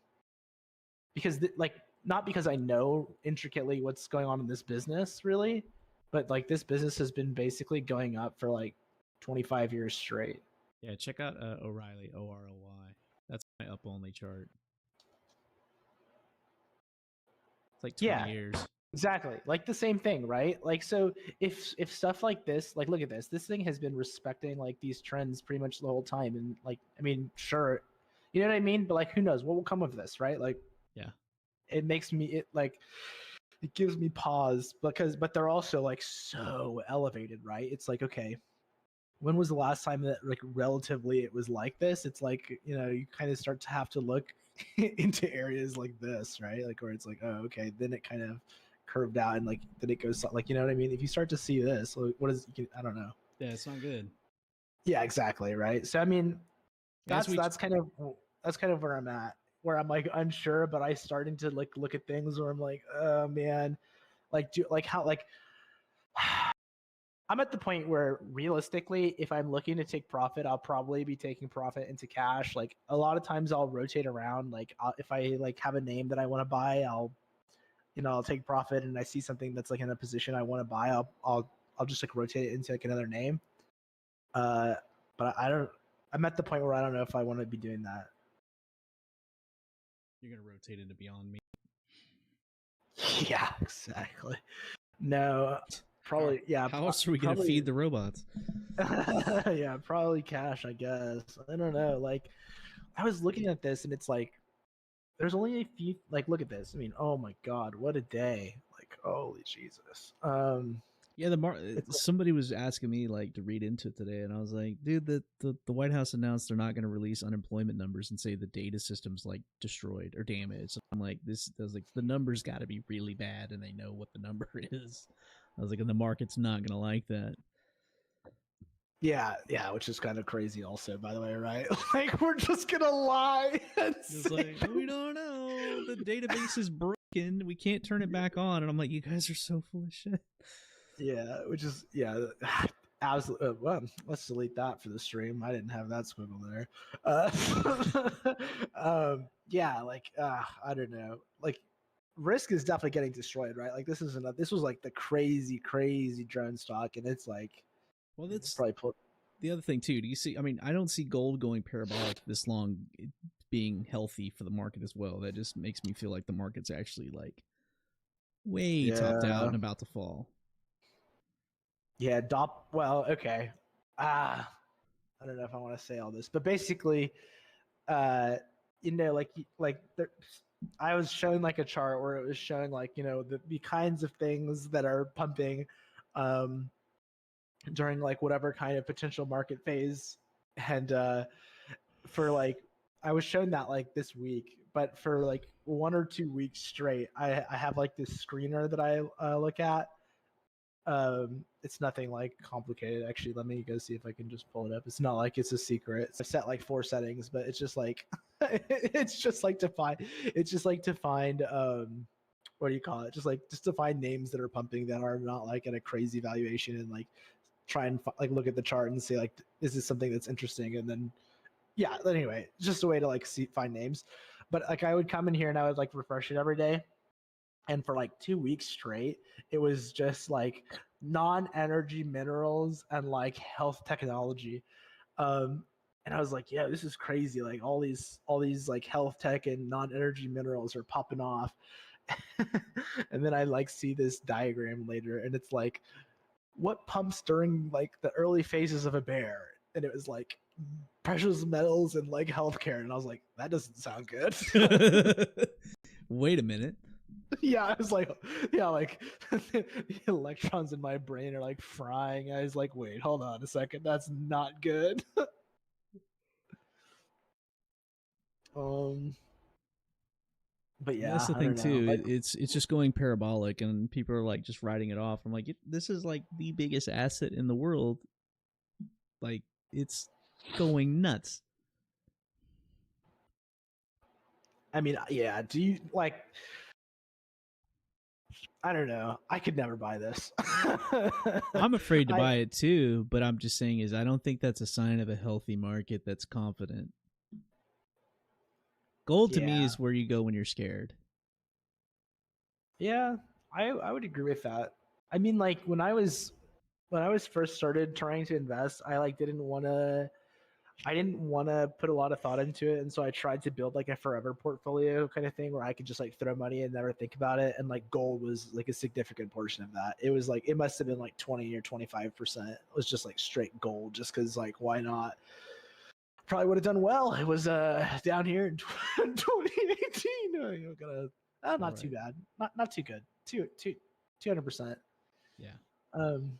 because like not because I know intricately what's going on in this business really, but like this business has been basically going up for like 25 years straight. Yeah, check out O'Reilly, OROY. That's my up only chart. It's like 20 Yeah, years. exactly. Like the same thing, right? Like so if stuff like this, like look at this. This thing has been respecting like these trends pretty much the whole time and like I mean, sure. You know what I mean? But like who knows what will come of this, right? Like Yeah. it makes me it gives me pause but they're also like so elevated, right? It's like okay, when was the last time that like relatively it was like this? It's like you kind of start to have to look into areas like this, right? Like where it's like oh okay, then it kind of curved out and like then it goes like you know what I mean? If you start to see this, like, what is I don't know. Yeah, it's not good. Yeah, exactly, right? So I mean As we that's kind of where I'm at, where I'm like unsure, but I starting to like look at things where I'm like oh man, like do like how like I'm at the point where realistically, if I'm looking to take profit, I'll probably be taking profit into cash. Like a lot of times I'll rotate around. Like if I like have a name that I want to buy, I'll take profit and I see something that's like in a position I want to buy, I'll just like rotate it into like another name. Uh, but I don't, I'm at the point where I don't know if I want to be doing that. you're gonna rotate into Beyond Meat. Yeah, exactly. No, probably, yeah. How else are we gonna feed the robots? Yeah, probably cash, I guess. I don't know. Like, I was looking at this and it's like, there's only a few, like, look at this. I mean, oh my God, what a day. Like, holy Jesus. Yeah, somebody was asking me like to read into it today, and I was like, dude, the White House announced they're not going to release unemployment numbers and say the data system's like destroyed or damaged. So I'm like, I was like, the numbers got to be really bad, and they know what the number is. I was like, and the market's not going to like that. yeah, which is kind of crazy, also, by the way, right? Like, we're just gonna lie. It's like we don't know. The database is broken. We can't turn it back on. And I'm like, you guys are so full of shit. Yeah, which is absolutely. Well, let's delete that for the stream. I didn't have that squiggle there. Yeah, like I don't know. Like Risk is definitely getting destroyed, right? Like this was like the crazy drone stock, and it's like well, it's that's probably the other thing too. Do you see? I mean, I don't see gold going parabolic this long, being healthy for the market as well. That just makes me feel like the market's actually like way topped out and about to fall. Yeah, well, okay. I don't know if I want to say all this, but basically, uh, I was showing like a chart where it was showing like the kinds of things that are pumping, um, during like whatever kind of potential market phase, and for like I was shown that like this week, but for like 1 or 2 weeks straight, I have like this screener that I look at. It's nothing like complicated. Actually, let me go see if I can just pull it up. It's not like it's a secret. I've set like 4 settings, but it's just like it's just like to find what do you call it? Just to find names that are pumping that are not like at a crazy valuation, and like try and like look at the chart and say like, is this something that's interesting? And then yeah, anyway, just a way to like find names. But like I would come in here and I would like refresh it every day, and for like 2 weeks straight, it was just like non-energy minerals and like health technology. And I was like, yeah, this is crazy. Like all these like health tech and non-energy minerals are popping off. And then I like see this diagram later, and it's like, what pumps during like the early phases of a bear? And it was like precious metals and like healthcare. And I was like, that doesn't sound good. Wait a minute. Yeah, I was like, yeah, like the electrons in my brain are like frying. I was like, wait, hold on a second, that's not good. um, but And yeah, that's the I thing don't know. too. Like, It's just going parabolic, and people are like just writing it off. I'm like, this is like the biggest asset in the world. Like it's going nuts. I mean, yeah. Do you like? I don't know. I could never buy this. I'm afraid to I buy it too, but I'm just saying is I don't think that's a sign of a healthy market that's confident. Gold to me yeah, is where you go when you're scared. yeah. I would agree with that. I mean, like when I was first started trying to invest, I didn't want to put a lot of thought into it, and so I tried to build like a forever portfolio kind of thing where I could just like throw money and never think about it. And like gold was like a significant portion of that. It was like it must have been like 20 or 25%. It was just like straight gold, just because like why not? Probably would have done well. It was down here in 2018. You know, not too Right. bad, not too good. 200%. Yeah. Um,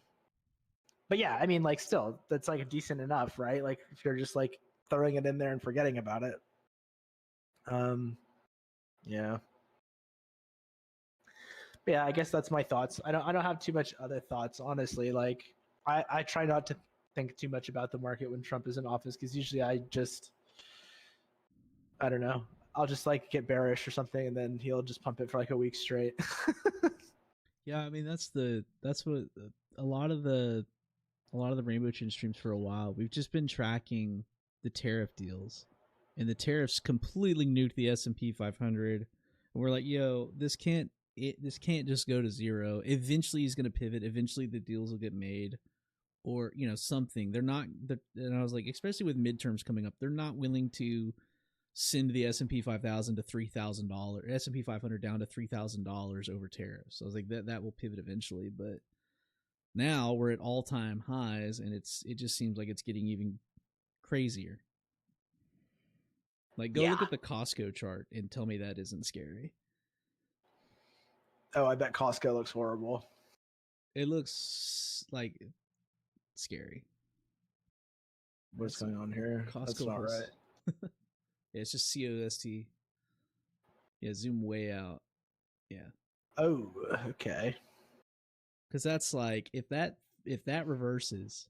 but yeah, I mean, like, still, that's like decent enough, right? Like, if you're just like throwing it in there and forgetting about it. Um, yeah, but yeah. I guess that's my thoughts. I don't have too much other thoughts, honestly. Like, I try not to think too much about the market when Trump is in office, because usually I don't know. I'll just like get bearish or something, and then he'll just pump it for like a week straight. Yeah, I mean that's what a lot of the a lot of the rainbow chin streams for a while. We've just been tracking the tariff deals, and the tariffs completely nuked the S&P 500. And we're like, yo, this can't just go to zero. Eventually, he's going to pivot. Eventually, the deals will get made, or something. They're not. And I was like, especially with midterms coming up, they're not willing to send the S&P 5000 to $3,000, S&P 500 down to $3,000 over tariffs. So I was like, that will pivot eventually, but now we're at all-time highs, and it just seems like it's getting even crazier. Like, go Yeah. look at the Costco chart and tell me that isn't scary. Oh, I bet Costco looks horrible. It looks like scary. What's going on here? Costco That's not has, right. yeah, it's just COST. Yeah, zoom way out. Yeah, Oh, okay. because that's like if that reverses,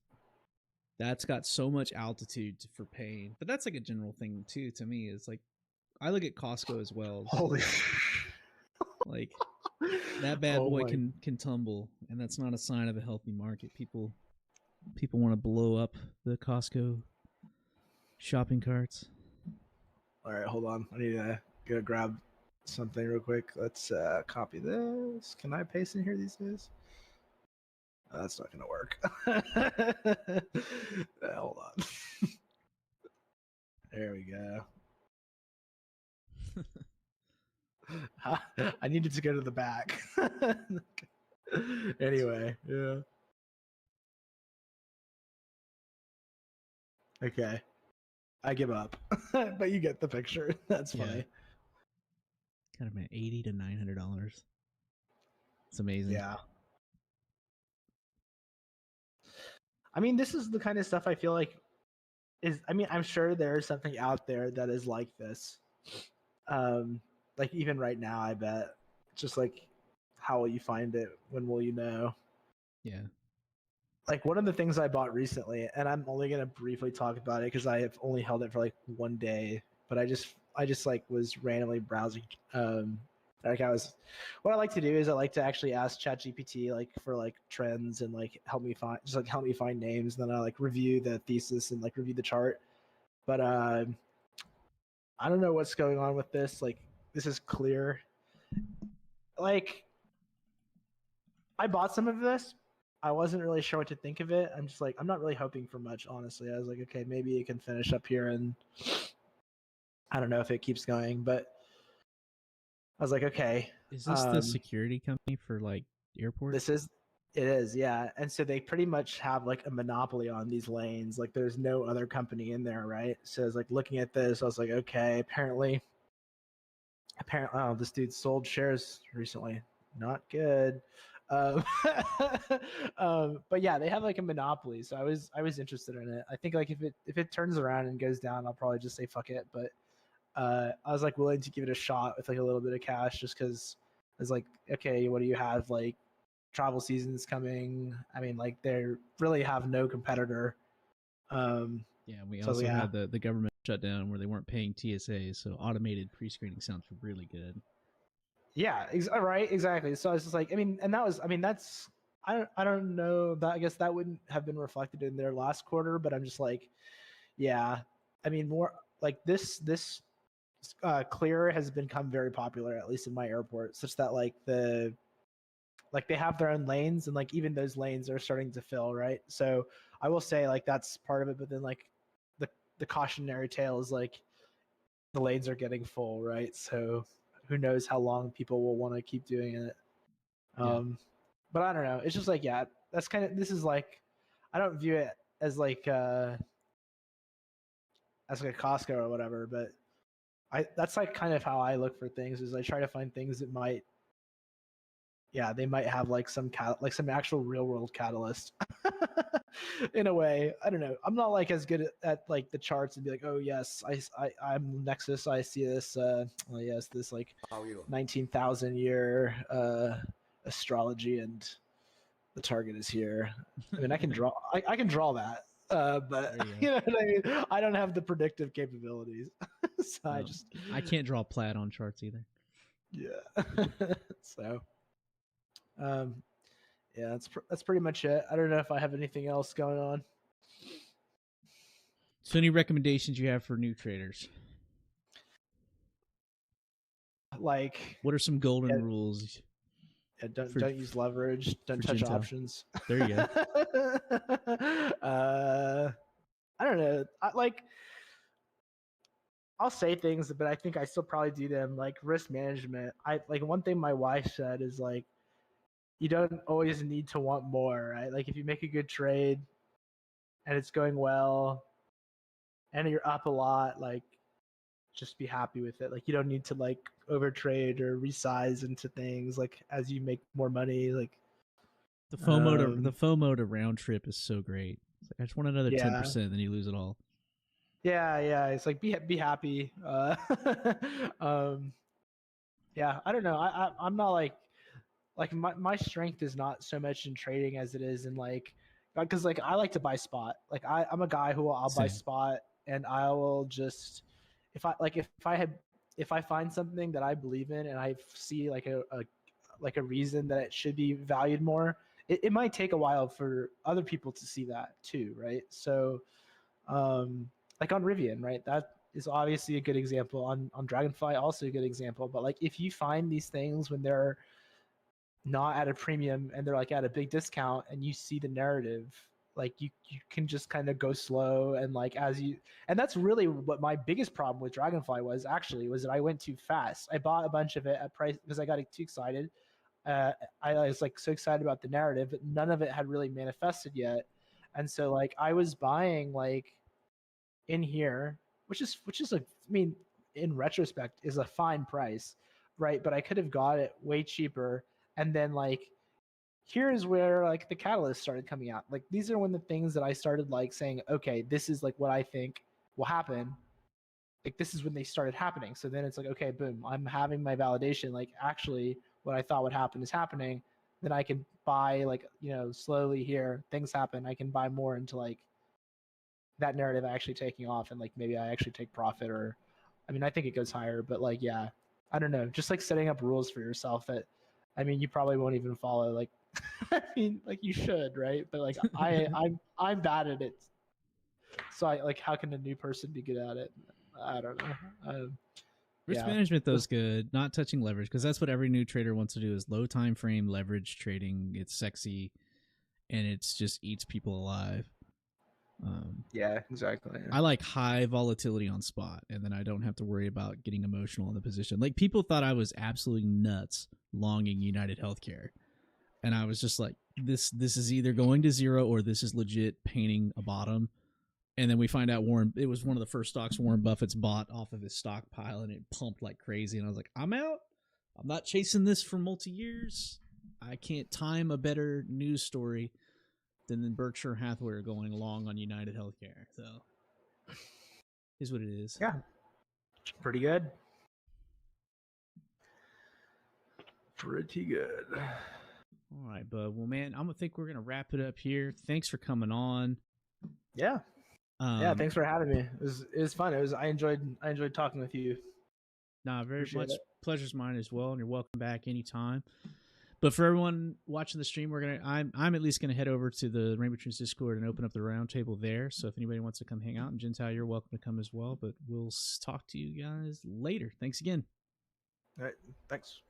that's got so much altitude for pain. But that's like a general thing too. To me, it's like I look at Costco as well. Holy. Like that bad Oh boy my. can tumble, and that's not a sign of a healthy market. People want to blow up the Costco shopping carts. All right, hold on. I need to go grab something real quick. Let's copy this. Can I paste in here these days? That's not gonna work. Hold on. There we go. I needed to go to the back. Anyway, yeah. Okay. I give up. But you get the picture. That's funny. Yeah. Kind of an $80 to $900. It's amazing. Yeah. I mean, this is the kind of stuff I feel like I mean, I'm sure there is something out there that is like this. Like even right now, I bet. Just like, how will you find it? When will you know? Yeah. Like one of the things I bought recently, and I'm only gonna briefly talk about it because I have only held it for like one day, but I just like was randomly browsing Like what I like to do is I like to actually ask ChatGPT like for like trends and like help me find names. And then I like review the thesis and like review the chart. But I don't know what's going on with this. Like this is clear. Like I bought some of this. I wasn't really sure what to think of it. I'm just like I'm not really hoping for much, honestly. I was like, okay, maybe it can finish up here, and I don't know if it keeps going, but I was like, okay. Is this the security company for like airports? It is, yeah. And so they pretty much have like a monopoly on these lanes. Like there's no other company in there, right? So it's like looking at this, I was like, okay, apparently, oh, this dude sold shares recently. Not good. Um, but yeah, they have like a monopoly. So I was interested in it. I think like if it turns around and goes down, I'll probably just say fuck it. But I was like willing to give it a shot with like a little bit of cash just because I was like, okay, what do you have? Like travel season's coming. I mean, like they really have no competitor. Yeah, we So also yeah, had the government shutdown where they weren't paying TSA, so automated pre-screening sounds really good. yeah, right, exactly. So I was just like, I mean, and that was, I mean, that's, I don't know that, I guess that wouldn't have been reflected in their last quarter, but I'm just like, yeah, I mean, more like this clear has become very popular, at least in my airport, such that like they have their own lanes and like even those lanes are starting to fill, right? So I will say like that's part of it, but then like the the cautionary tale is like the lanes are getting full, right? So who knows how long people will want to keep doing it. Yeah. But I don't know. It's just like yeah, that's kind of this is like I don't view it as like a Costco or whatever, but I that's like kind of how I look for things is I try to find things that might yeah, they might have like like some actual real world catalyst in a way. I don't know. I'm not like as good at like the charts and be like, oh yes, I'm Nexus. I see this. Oh yes, this like 19,000 year astrology and the target is here. I mean, I can draw. I can draw that. But There you you go. know what I mean. I don't have the predictive capabilities, so I No, just I can't draw plaid on charts either. yeah. So um, yeah, that's pretty much it. I don't know if I have anything else going on. So, any recommendations you have for new traders? Like, What are some golden yeah, rules yeah, for don't use leverage. Don't for touch Jintao? options. There you go. uh, I don't know. I'll say things, but I think I still probably do them. Like risk management. I like one thing my wife said is like you don't always need to want more, right? Like if you make a good trade and it's going well and you're up a lot, like just be happy with it. Like you don't need to like overtrade or resize into things like as you make more money. Like The FOMO to round trip is so great. It's like, I just want another yeah, 10%, then you lose it all. yeah. It's like be happy. Um, yeah, I don't know. I'm not like my strength is not so much in trading as it is in like because like I like to buy spot. Like I'm a guy who I'll buy Same. spot and I will just if I find something that I believe in and I see like a reason that it should be valued more, it might take a while for other people to see that too, right? So like on Rivian, right? That is obviously a good example. On Dragonfly, also a good example. But like if you find these things when they're not at a premium and they're like at a big discount and you see the narrative, like you can just kind of go slow and like as you and that's really what my biggest problem with Dragonfly was actually was that I went too fast. I bought a bunch of it at price because I got too excited. I was like so excited about the narrative, but none of it had really manifested yet. And so like I was buying like in here, which is a I mean, in retrospect, is a fine price, right? But I could have got it way cheaper. And then like here's where like the catalyst started coming out. Like these are when the things that I started like saying, okay, this is like what I think will happen. Like this is when they started happening. So then it's like, okay, boom, I'm having my validation. Like actually what I thought would happen is happening. Then I can buy like, you know, slowly here, things happen. I can buy more into like that narrative actually taking off and like maybe I actually take profit or I mean I think it goes higher, but like yeah. I don't know, just like setting up rules for yourself that, I mean, you probably won't even follow. Like, I mean, like you should, right? But like I'm bad at it. So I like, how can a new person be good at it? I don't know. Risk management though is good. Not touching leverage, because that's what every new trader wants to do, is low time frame leverage trading. It's sexy, and it's just eats people alive. Yeah, exactly. I like high volatility on spot, and then I don't have to worry about getting emotional in the position. Like, people thought I was absolutely nuts longing United Healthcare, and I was just like, this is either going to zero or this is legit painting a bottom. And then we find out it was one of the first stocks Warren Buffett's bought off of his stockpile, and it pumped like crazy. And I was like, I'm out. I'm not chasing this for multi-years. I can't time a better news story than Berkshire Hathaway going long on United Healthcare. So, is what it is. Yeah, pretty good. Pretty good. All right, bud. Well, man, I'm gonna think we're gonna wrap it up here. Thanks for coming on. Yeah. Yeah, thanks for having me. It was fun. I enjoyed talking with you. Nah, very much pleasure's mine as well, and you're welcome back anytime. But for everyone watching the stream, I'm at least gonna head over to the Rainbow Trees Discord and open up the roundtable there. So if anybody wants to come hang out, and Jintao, you're welcome to come as well. But we'll talk to you guys later. Thanks again. All right, thanks.